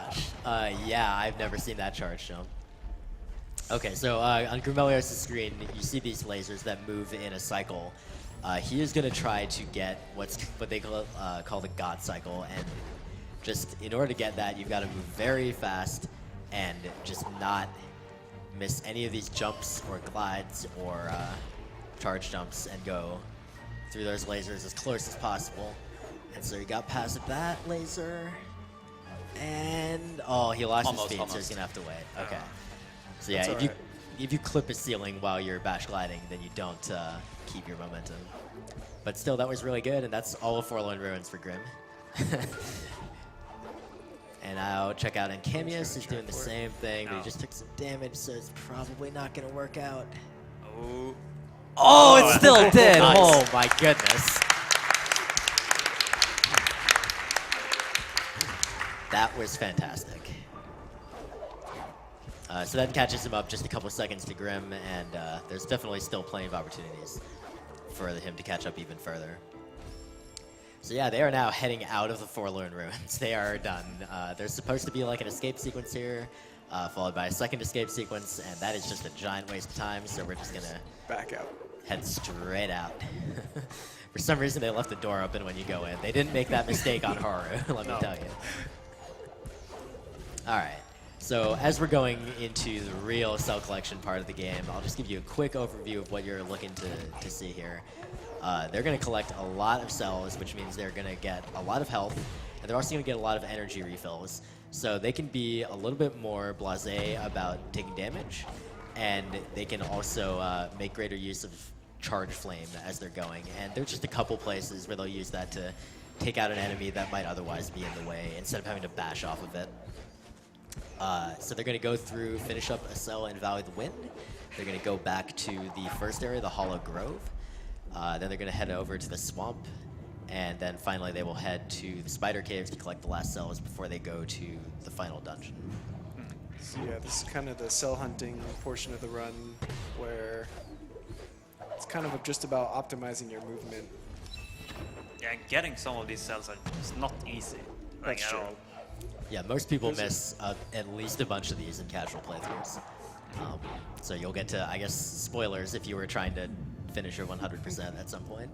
gosh. Yeah, I've never seen that charge jump. Okay, so on Grimelios' screen, you see these lasers that move in a cycle. He is going to try to get what they call the God cycle, and just in order to get that, you've got to move very fast and just not miss any of these jumps or glides or charge jumps and go through those lasers as close as possible. And so he got past that laser, and oh, he lost his speed, so he's gonna have to wait. Okay. So yeah, That's if you clip a ceiling while you're bash gliding, then you don't keep your momentum. But still, that was really good, and that's all of Forlorn Ruins for Grim. And now check out Ankamius. He's doing the same thing, but he just took some damage, so it's probably not gonna work out. Oh. Oh, it still did! Nice. Oh my goodness. That was fantastic. So that catches him up just a couple seconds to Grim, and there's definitely still plenty of opportunities for him to catch up even further. So yeah, they are now heading out of the Forlorn Ruins. They are done. There's supposed to be like an escape sequence here, followed by a second escape sequence, and that is just a giant waste of time, so we're just gonna Back out. head straight out. For some reason, they left the door open when you go in. They didn't make that mistake on Haru, let me tell you. All right, so as we're going into the real cell collection part of the game, I'll just give you a quick overview of what you're looking to see here. They're going to collect a lot of cells, which means they're going to get a lot of health, and they're also going to get a lot of energy refills. So they can be a little bit more blasé about taking damage, and they can also make greater use of charge flame as they're going. And there's just a couple places where they'll use that to take out an enemy that might otherwise be in the way instead of having to bash off of it. So they're going to go through, finish up a cell in Valley of the Wind. They're going to go back to the first area, the Hollow Grove. Then they're going to head over to the swamp, and then finally they will head to the Spider Caves to collect the last cells before they go to the final dungeon. So yeah, this is kind of the cell hunting portion of the run where it's kind of just about optimizing your movement. Yeah, getting some of these cells is not easy. Like, That's at true. all. Yeah, most people miss at least a bunch of these in casual playthroughs. So you'll get to, I guess, spoilers if you were trying to finish your 100% at some point.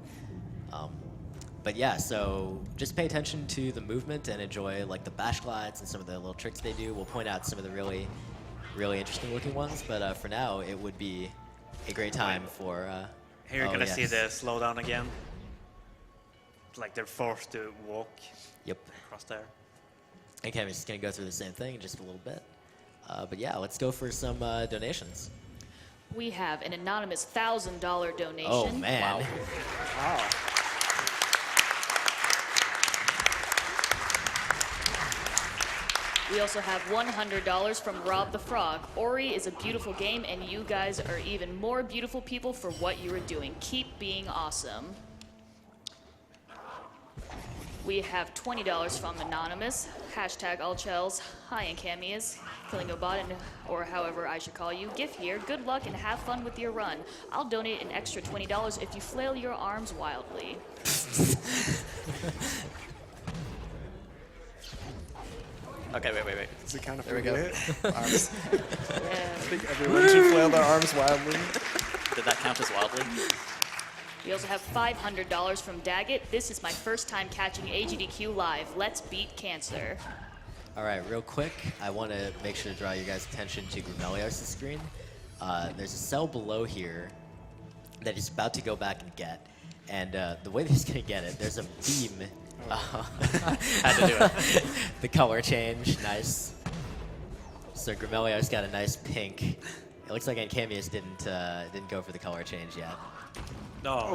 But yeah, so just pay attention to the movement and enjoy like the bash glides and some of the little tricks they do. We'll point out some of the really, really interesting looking ones, but for now it would be a great time for... Here you're oh, gonna see yes. the slowdown again. Like they're forced to walk Yep. across there. Okay, I'm just gonna go through the same thing in just a little bit. But yeah, let's go for some donations. We have an anonymous $1,000 donation. Oh man. Wow. We also have $100 from Rob the Frog. Ori is a beautiful game, and you guys are even more beautiful people for what you are doing. Keep being awesome. We have $20 from Anonymous. Hashtag all shells. Hi, Ankamius. Killing a bot, or however I should call you. GIF here. Good luck and have fun with your run. I'll donate an extra $20 if you flail your arms wildly. Okay, wait. Is it kind of There we go. Arms. Yeah. I think everyone should flail their arms wildly. Did that count as wildly? We also have $500 from Daggett. This is my first time catching AGDQ live. Let's beat cancer. All right, real quick, I want to make sure to draw your guys' attention to Grimelios' screen. There's a cell below here that he's about to go back and get. And the way that he's going to get it, there's a beam. Had to do it. The color change, nice. So Grimelios got a nice pink, It looks like Ankamius didn't go for the color change yet. No.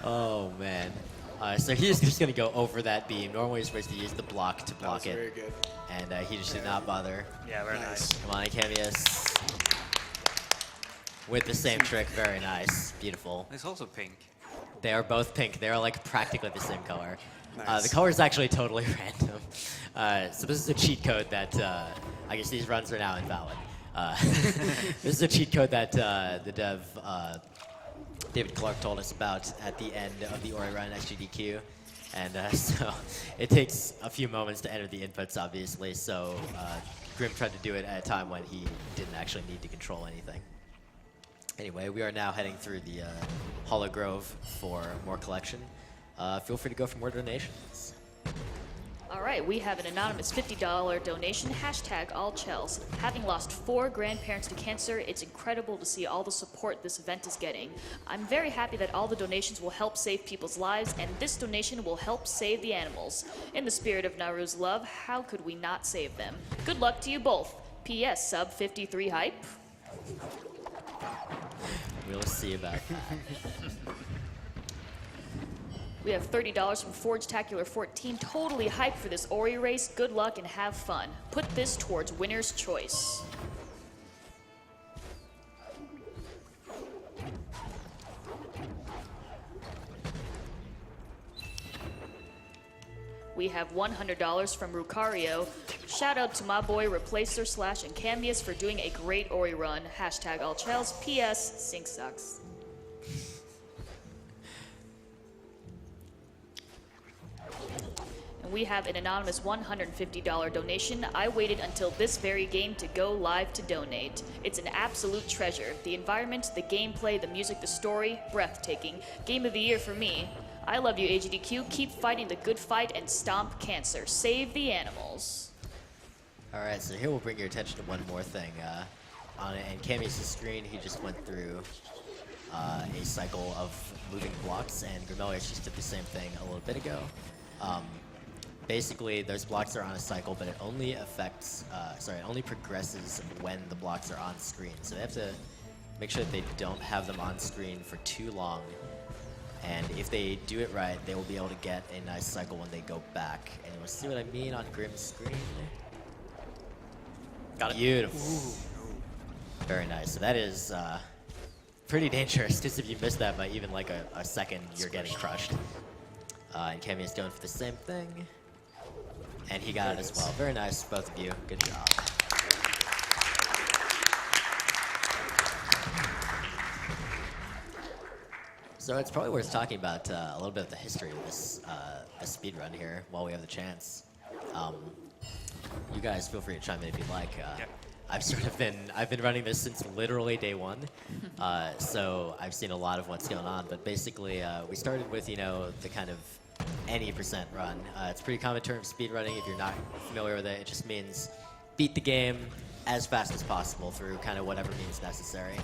Oh man. So he's just gonna go over that beam. Normally he's supposed to use the block to That block was it. very good. And he just did not bother. Yeah, very nice. Come on, Ankamius. With the same trick, very nice. Beautiful. It's also pink. They are both pink. They are like practically the same color. Nice. The color is actually totally random. So this is a cheat code that I guess these runs are now invalid. This is a cheat code that the dev David Clark told us about at the end of the Ori run XGDQ. And so it takes a few moments to enter the inputs, obviously. So Grim tried to do it at a time when he didn't actually need to control anything. Anyway, we are now heading through the Hollow Grove for more collection. Feel free to go for more donations. All right, we have an anonymous $50 donation, hashtag all Chels. Having lost 4 grandparents to cancer, it's incredible to see all the support this event is getting. I'm very happy that all the donations will help save people's lives, and this donation will help save the animals. In the spirit of Naru's love, how could we not save them? Good luck to you both. P.S. Sub 53 hype. We'll see about that. We have $30 from Forgetacular14. Totally hyped for this Ori race. Good luck and have fun. Put this towards winner's choice. We have $100 from Rucario. Shout out to my boy Replacer / Ankamius for doing a great Ori run. Hashtag all Chels. P.S. Sync sucks. We have an anonymous $150 donation. I waited until this very game to go live to donate. It's an absolute treasure. The environment, the gameplay, the music, the story, breathtaking. Game of the year for me. I love you, AGDQ. Keep fighting the good fight and stomp cancer. Save the animals. All right, so here we'll bring your attention to one more thing. On Ankamius' screen, he just went through a cycle of moving blocks, and Grimelios just did the same thing a little bit ago. Basically, those blocks are on a cycle, but it only affects, it only progresses when the blocks are on screen. So they have to make sure that they don't have them on screen for too long. And if they do it right, they will be able to get a nice cycle when they go back. And you will see what I mean on Grim's screen? Got it. Beautiful. Ooh. Very nice. So that is pretty dangerous, because if you miss that by even like a second, you're getting crushed. And Ankamius going for the same thing. And he got it as well. Very nice, both of you. Good job. So it's probably worth talking about a little bit of the history of this speedrun here while we have the chance. You guys feel free to chime in if you'd like. I've been running this since literally day one, so I've seen a lot of what's going on. But basically, we started with the kind of any percent run. It's a pretty common term, speedrunning. If you're not familiar with it, it just means beat the game as fast as possible through kind of whatever means necessary.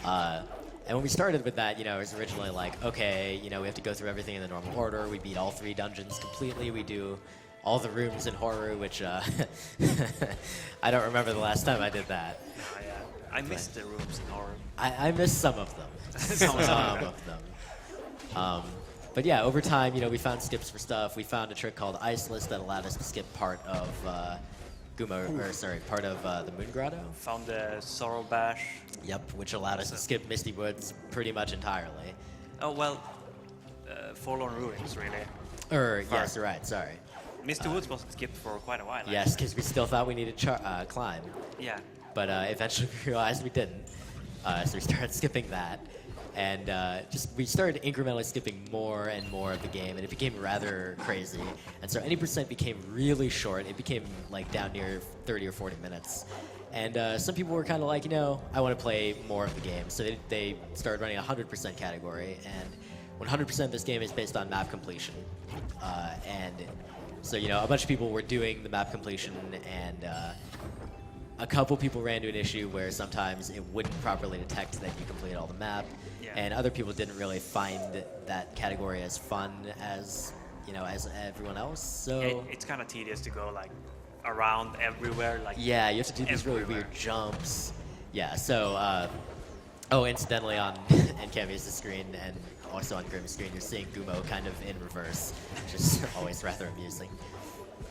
And when we started with that, it was originally like, okay, we have to go through everything in the normal order. We beat all 3 dungeons completely. We do all the rooms in Horu, which I don't remember the last time I did that. Yeah. I missed the rooms in Horu. I missed some of them. Some of them. But yeah, over time, we found skips for stuff. We found a trick called Iceless that allowed us to skip part of part of the Moon Grotto. Found the Sorrow Bash. Yep, which allowed us to skip Misty Woods pretty much entirely. Oh, well, Forlorn Ruins, really. Yes, right, sorry. Misty Woods wasn't skipped for quite a while. Yes, because we still thought we needed climb. Yeah. But eventually we realized we didn't. So we started skipping that. And we started incrementally skipping more and more of the game, and it became rather crazy. And so any percent became really short. It became like down near 30 or 40 minutes. And some people were kind of like, I want to play more of the game. So they started running a 100% category. And 100% of this game is based on map completion. And so, a bunch of people were doing the map completion, and a couple people ran into an issue where sometimes it wouldn't properly detect that you completed all the map. Yeah. And other people didn't really find that category as fun as, as everyone else. So It's kind of tedious to go like around everywhere. Like Yeah, you have to do these really everywhere. weird jumps. Yeah, so, oh, incidentally on Ankamius' screen and also on Grim's screen, you're seeing Gumo kind of in reverse, which is always rather amusing.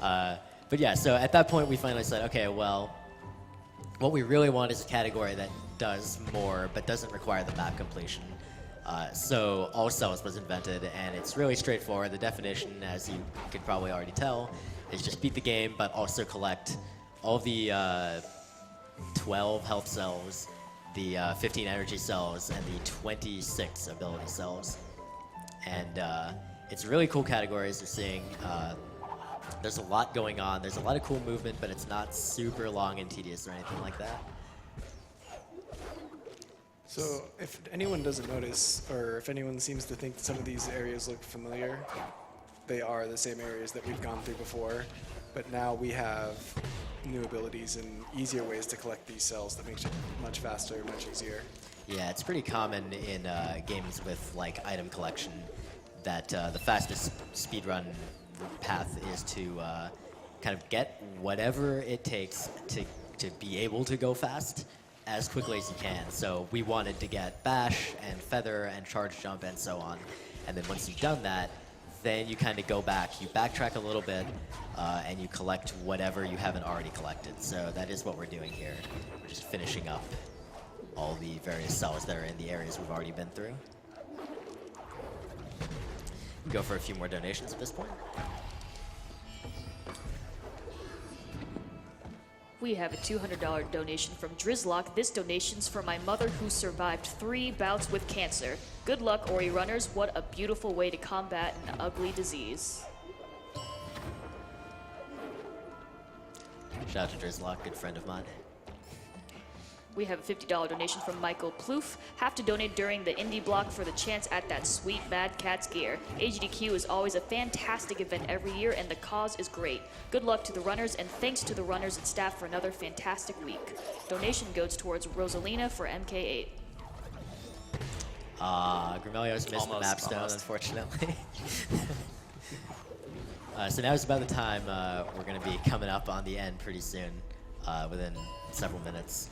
But yeah, so at that point we finally said, okay, well, what we really want is a category that does more but doesn't require the map completion. So All Cells was invented, and it's really straightforward. The definition, as you could probably already tell, is just beat the game, but also collect all the 12 health cells, the 15 energy cells, and the 26 ability cells. And it's a really cool category, as you're seeing. There's a lot going on. There's a lot of cool movement, but it's not super long and tedious or anything like that. So if anyone doesn't notice, or if anyone seems to think some of these areas look familiar, they are the same areas that we've gone through before, but now we have new abilities and easier ways to collect these cells that makes it much faster, much easier. Yeah, it's pretty common in games with like item collection that the fastest speedrun path is to kind of get whatever it takes to be able to go fast as quickly as you can. So we wanted to get Bash and Feather and Charge Jump and so on. And then once you've done that, then you kind of go back, you backtrack a little bit, and you collect whatever you haven't already collected. So that is what we're doing here. We're just finishing up all the various cells that are in the areas we've already been through. We go for a few more donations at this point. We have a $200 donation from Drizzlock. This donation's for my mother who survived 3 bouts with cancer. Good luck, Ori runners. What a beautiful way to combat an ugly disease. Shout out to Drizzlock, good friend of mine. We have a $50 donation from Michael Plouffe. Have to donate during the indie block for the chance at that sweet Mad Catz gear. AGDQ is always a fantastic event every year, and the cause is great. Good luck to the runners, and thanks to the runners and staff for another fantastic week. Donation goes towards Rosalina for MK8. Grimelios missed the Almost, map stone, almost. unfortunately. So now is about the time we're going to be coming up on the end pretty soon, within several minutes.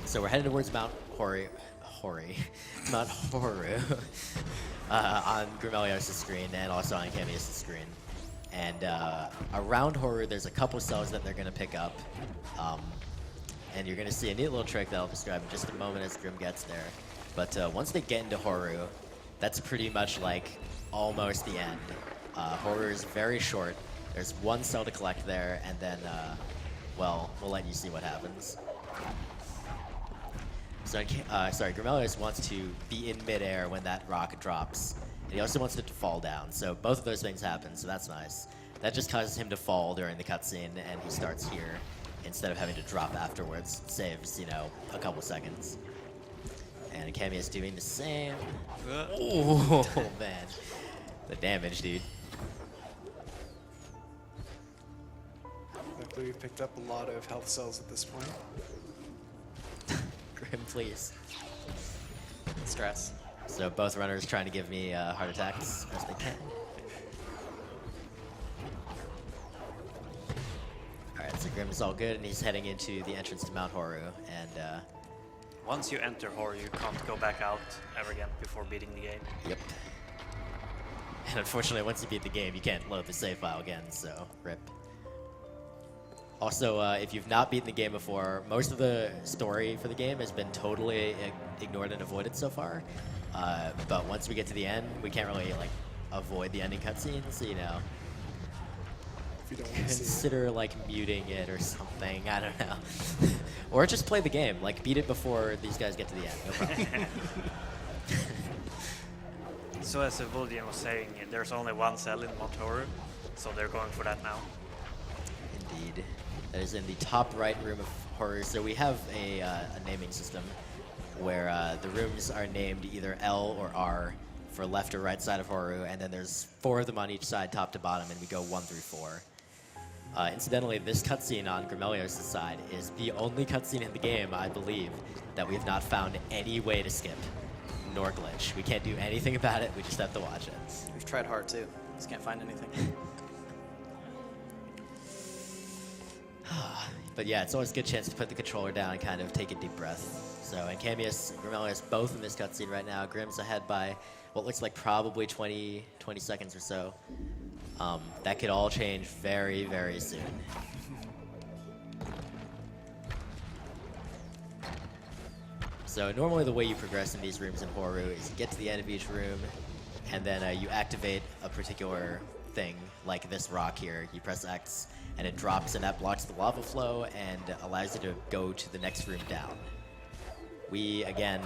So we're headed towards Mount Mount Horu, on Grimelios' screen and also on Ankamius' screen. And around Horu, there's a couple cells that they're going to pick up. And you're going to see a neat little trick that I'll describe in just a moment as Grim gets there. But once they get into Horu, that's pretty much like almost the end. Horu is very short. There's one cell to collect there, and then, well, we'll let you see what happens. So, sorry, Grimelios wants to be in midair when that rock drops. And he also wants it to fall down. So both of those things happen, so that's nice. That just causes him to fall during the cutscene, and he starts here instead of having to drop afterwards. It saves, you know, a couple seconds. And Ankamius doing the same. Oh, man. The damage, dude. Luckily, we've picked up a lot of health cells at this point. Grim, please. Stress. So both runners trying to give me heart attacks as they can. Alright, so Grim's all good, and he's heading into the entrance to Mount Horu. And, Once you enter Horror, you can't go back out ever again before beating the game. yep. And unfortunately, once you beat the game, you can't load the save file again, so rip. Also, if you've not beaten the game before, most of the story for the game has been totally ignored and avoided so far. But once we get to the end, we can't really like avoid the ending cutscenes, you know. If you don't want to see it. Consider like muting it or something, I don't know. Or just play the game, like beat it before these guys get to the end, no problem. So as Vuldian was saying, there's only one cell in Mount Horror, so they're going for that now. Indeed. That is in the top right room of Horror. So we have a naming system where the rooms are named either L or R for left or right side of Horu, and then there's 4 of them on each side, top to bottom, and we go 1 through 4. Incidentally, this cutscene on Grimelios' side is the only cutscene in the game, I believe, that we have not found any way to skip, nor glitch. We can't do anything about it, we just have to watch it. We've tried hard too. Just can't find anything. But yeah, it's always a good chance to put the controller down and kind of take a deep breath. So Ankamius and Grimelios both in this cutscene right now. Grim's ahead by what looks like probably 20 seconds or so. That could all change very, very soon. So normally the way you progress in these rooms in Horu is you get to the end of each room, and then you activate a particular thing, like this rock here. You press X, and it drops, and that blocks the lava flow and allows you to go to the next room down. We, again,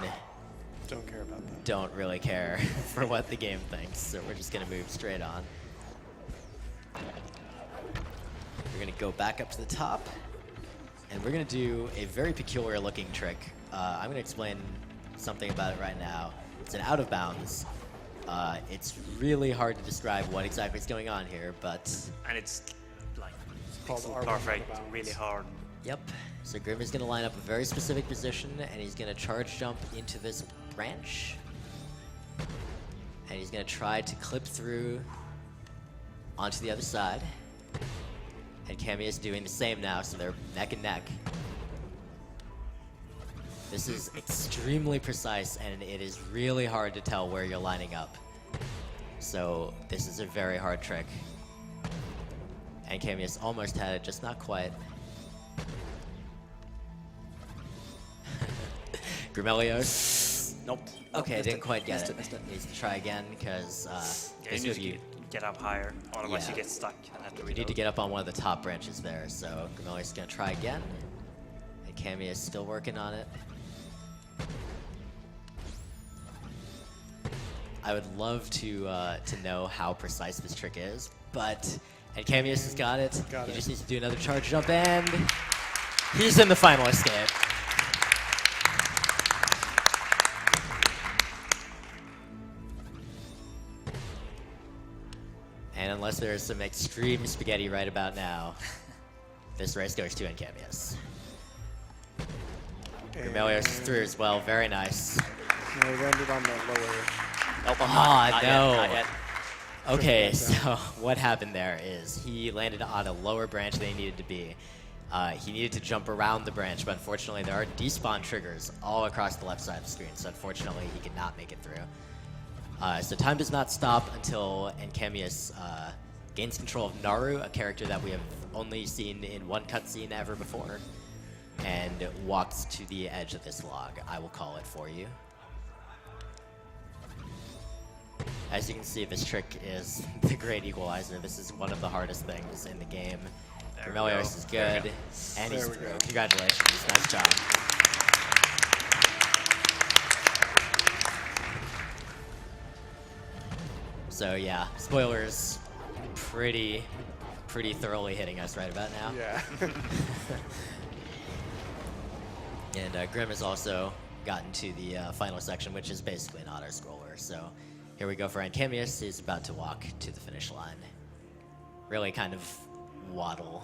Don't care about that. don't really care for what the game thinks, so we're just going to move straight on. We're going to go back up to the top, and we're going to do a very peculiar looking trick. I'm going to explain something about it right now. It's an out of bounds. It's really hard to describe what exactly is going on here, but And it's like called pixel R1 perfect, out of bounds. really hard. yep. So Grim is going to line up a very specific position, and he's going to charge jump into this branch. And he's going to try to clip through onto the other side. And Cammy is doing the same now, so they're neck and neck. This is extremely precise, and it is really hard to tell where you're lining up. So this is a very hard trick. And Ankamius almost had it, just not quite. Grimelios. Nope. Okay, Missed didn't quite get Missed it. Missed it. Needs to try again, because Yeah, this you would need be... to get up higher, otherwise Yeah. you get stuck and have to You need to reload. get up on one of the top branches there, so Grimelios is going to try again. And Cammy is still working on it. I would love to know how precise this trick is, but Ankamius has got it. Got He it. just needs to do another charge jump, and he's in the final escape. And unless there is some extreme spaghetti right about now, this race goes to Ankamius. Grimelios is through as well. Very nice. No, he landed on the lower. Nope, Ah, not no. Yet, not yet. Okay, Pushing so that what happened there is he landed on a lower branch than he needed to be. He needed to jump around the branch, but unfortunately there are despawn triggers all across the left side of the screen, so unfortunately he could not make it through. So time does not stop until Ankamius gains control of Naru, a character that we have only seen in one cutscene ever before, and walks to the edge of this log. I will call it for you. As you can see, this trick is the great equalizer. This is one of the hardest things in the game. There we Grimelios go. is There we good, go. and he's There we through. go. Congratulations, nice job. So yeah, spoilers, pretty thoroughly hitting us right about now. Yeah. And Grim has also gotten to the final section, which is basically an auto-scroller. So here we go for Ankamius. He's about to walk to the finish line. Really kind of waddle.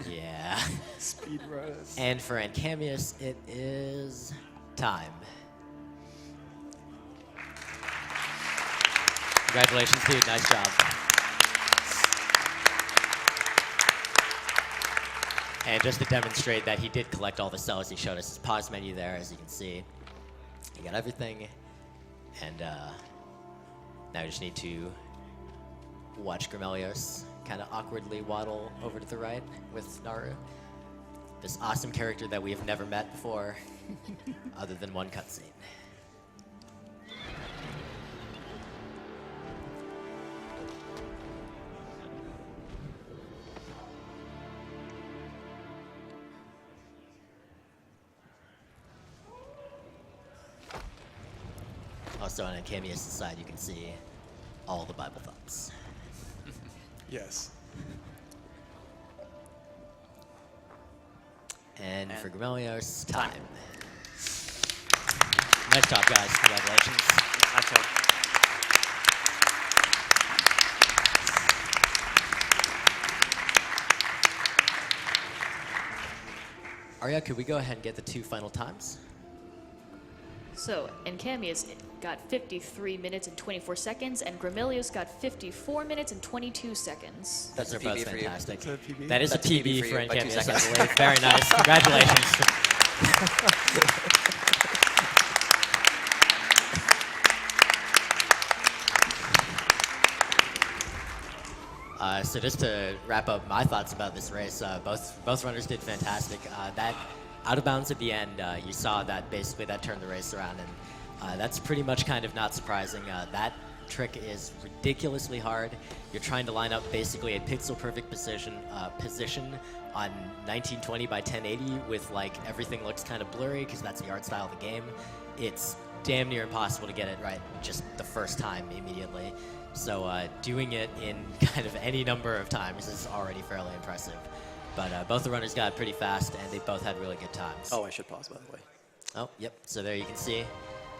Yeah. Speed runs. And for Ankamius, it is time. Congratulations, dude. Nice job. And just to demonstrate that he did collect all the cells, he showed us his pause menu there, as you can see. He got everything. And now we just need to watch Grimelios kind of awkwardly waddle over to the right with Naru. This awesome character that we have never met before, other than one cutscene. Also on Ankamius' side, you can see all the Bible thumbs. Yes. And And for Grimelios, time. Nice job, guys. Congratulations. Yeah, nice job. Arya, could we go ahead and get the 2 final times? So, Ankamius got 53 minutes and 24 seconds, and Grimelios got 54 minutes and 22 seconds. Those are That's a both PB for you. fantastic. That's a PB? That is That's a a PB PB for for you by 2 Ankamius, I seconds. believe. Very nice. Congratulations. So just to wrap up my thoughts about this race, both runners did fantastic. That out of bounds at the end, you saw that basically that turned the race around, and that's pretty much kind of not surprising. That trick is ridiculously hard. You're trying to line up basically a pixel perfect position on 1920 by 1080 with like everything looks kind of blurry because that's the art style of the game. It's damn near impossible to get it right just the first time immediately. So doing it in kind of any number of times is already fairly impressive. But both the runners got pretty fast, and they both had really good times. Oh, I should pause, by the way. Oh, yep. So there you can see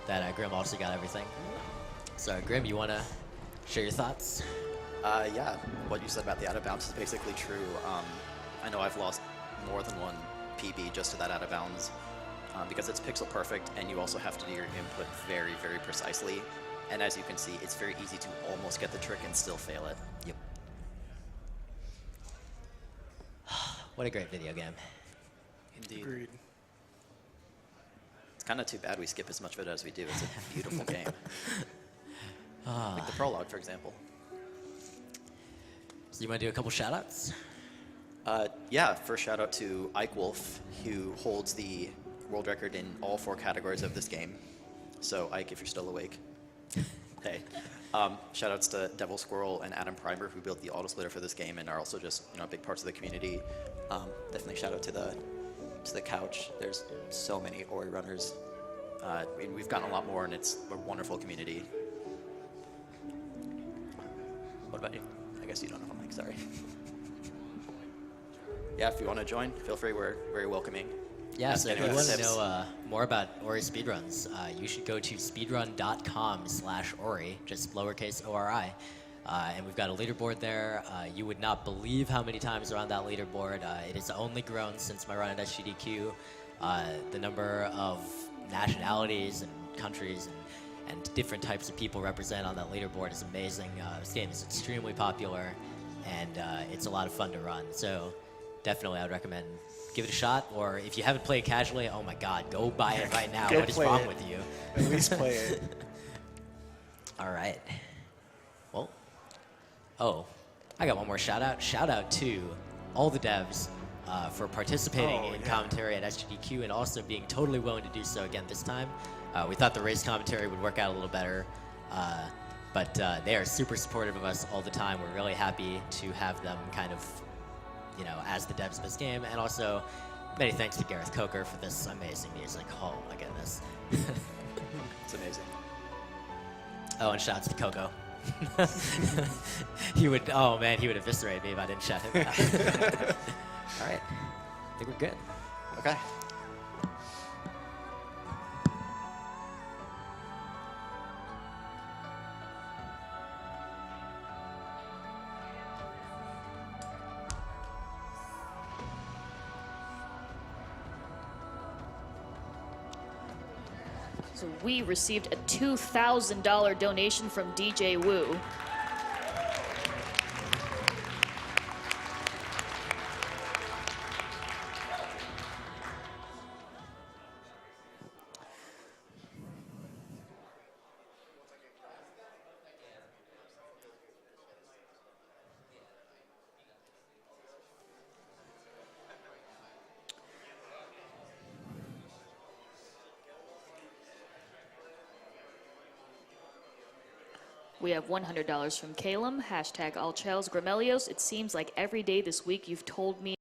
that Grim also got everything. So Grim, you want to share your thoughts? Yeah, what you said about the out of bounds is basically true. I know I've lost more than one PB just to that out of bounds because it's pixel perfect, and you also have to do your input very, very precisely. And as you can see, it's very easy to almost get the trick and still fail it. Yep. What a great video game. Indeed. Agreed. It's kind of too bad we skip as much of it as we do. It's a beautiful game. Like the prologue, for example. So you want to do a couple shout-outs? Yeah, first shout out to Ike Wolf, who holds the world record in all 4 categories of this game. So Ike, if you're still awake, hey. Shout outs to Devil Squirrel and Adam Primer, who built the auto splitter for this game and are also just big parts of the community. Definitely shout out to the couch. There's so many Ori runners. We've gotten a lot more, and it's a wonderful community. What about you? I guess you don't know. I'm like, sorry. Yeah, if you want to join, feel free. We're very welcoming. Yeah, so if you anyone want to tips. know more about Ori speedruns, you should go to speedrun.com/Ori, just lowercase ORI. And we've got a leaderboard there. You would not believe how many times we're on that leaderboard. It has only grown since my run at SGDQ. The number of nationalities and countries and different types of people represented on that leaderboard is amazing. This game is extremely popular, and it's a lot of fun to run. So definitely I would recommend give it a shot, or if you haven't played casually, oh my god, go buy it right now. Go What is play wrong it. with you? At least play it. All right. Well, I got one more shout out. Shout out to all the devs for participating in commentary at SGDQ and also being totally willing to do so again this time. We thought the race commentary would work out a little better, but they are super supportive of us all the time. We're really happy to have them kind of, as the devs of this game, and also many thanks to Gareth Coker for this amazing music. Oh my goodness. It's amazing. Oh, and shouts to Coco. he would eviscerate me if I didn't shout him out. All right, I think we're good. Okay. So we received a $2,000 donation from DJ Wu. We have $100 from Calum, hashtag all Chels Grimelios. It seems like every day this week you've told me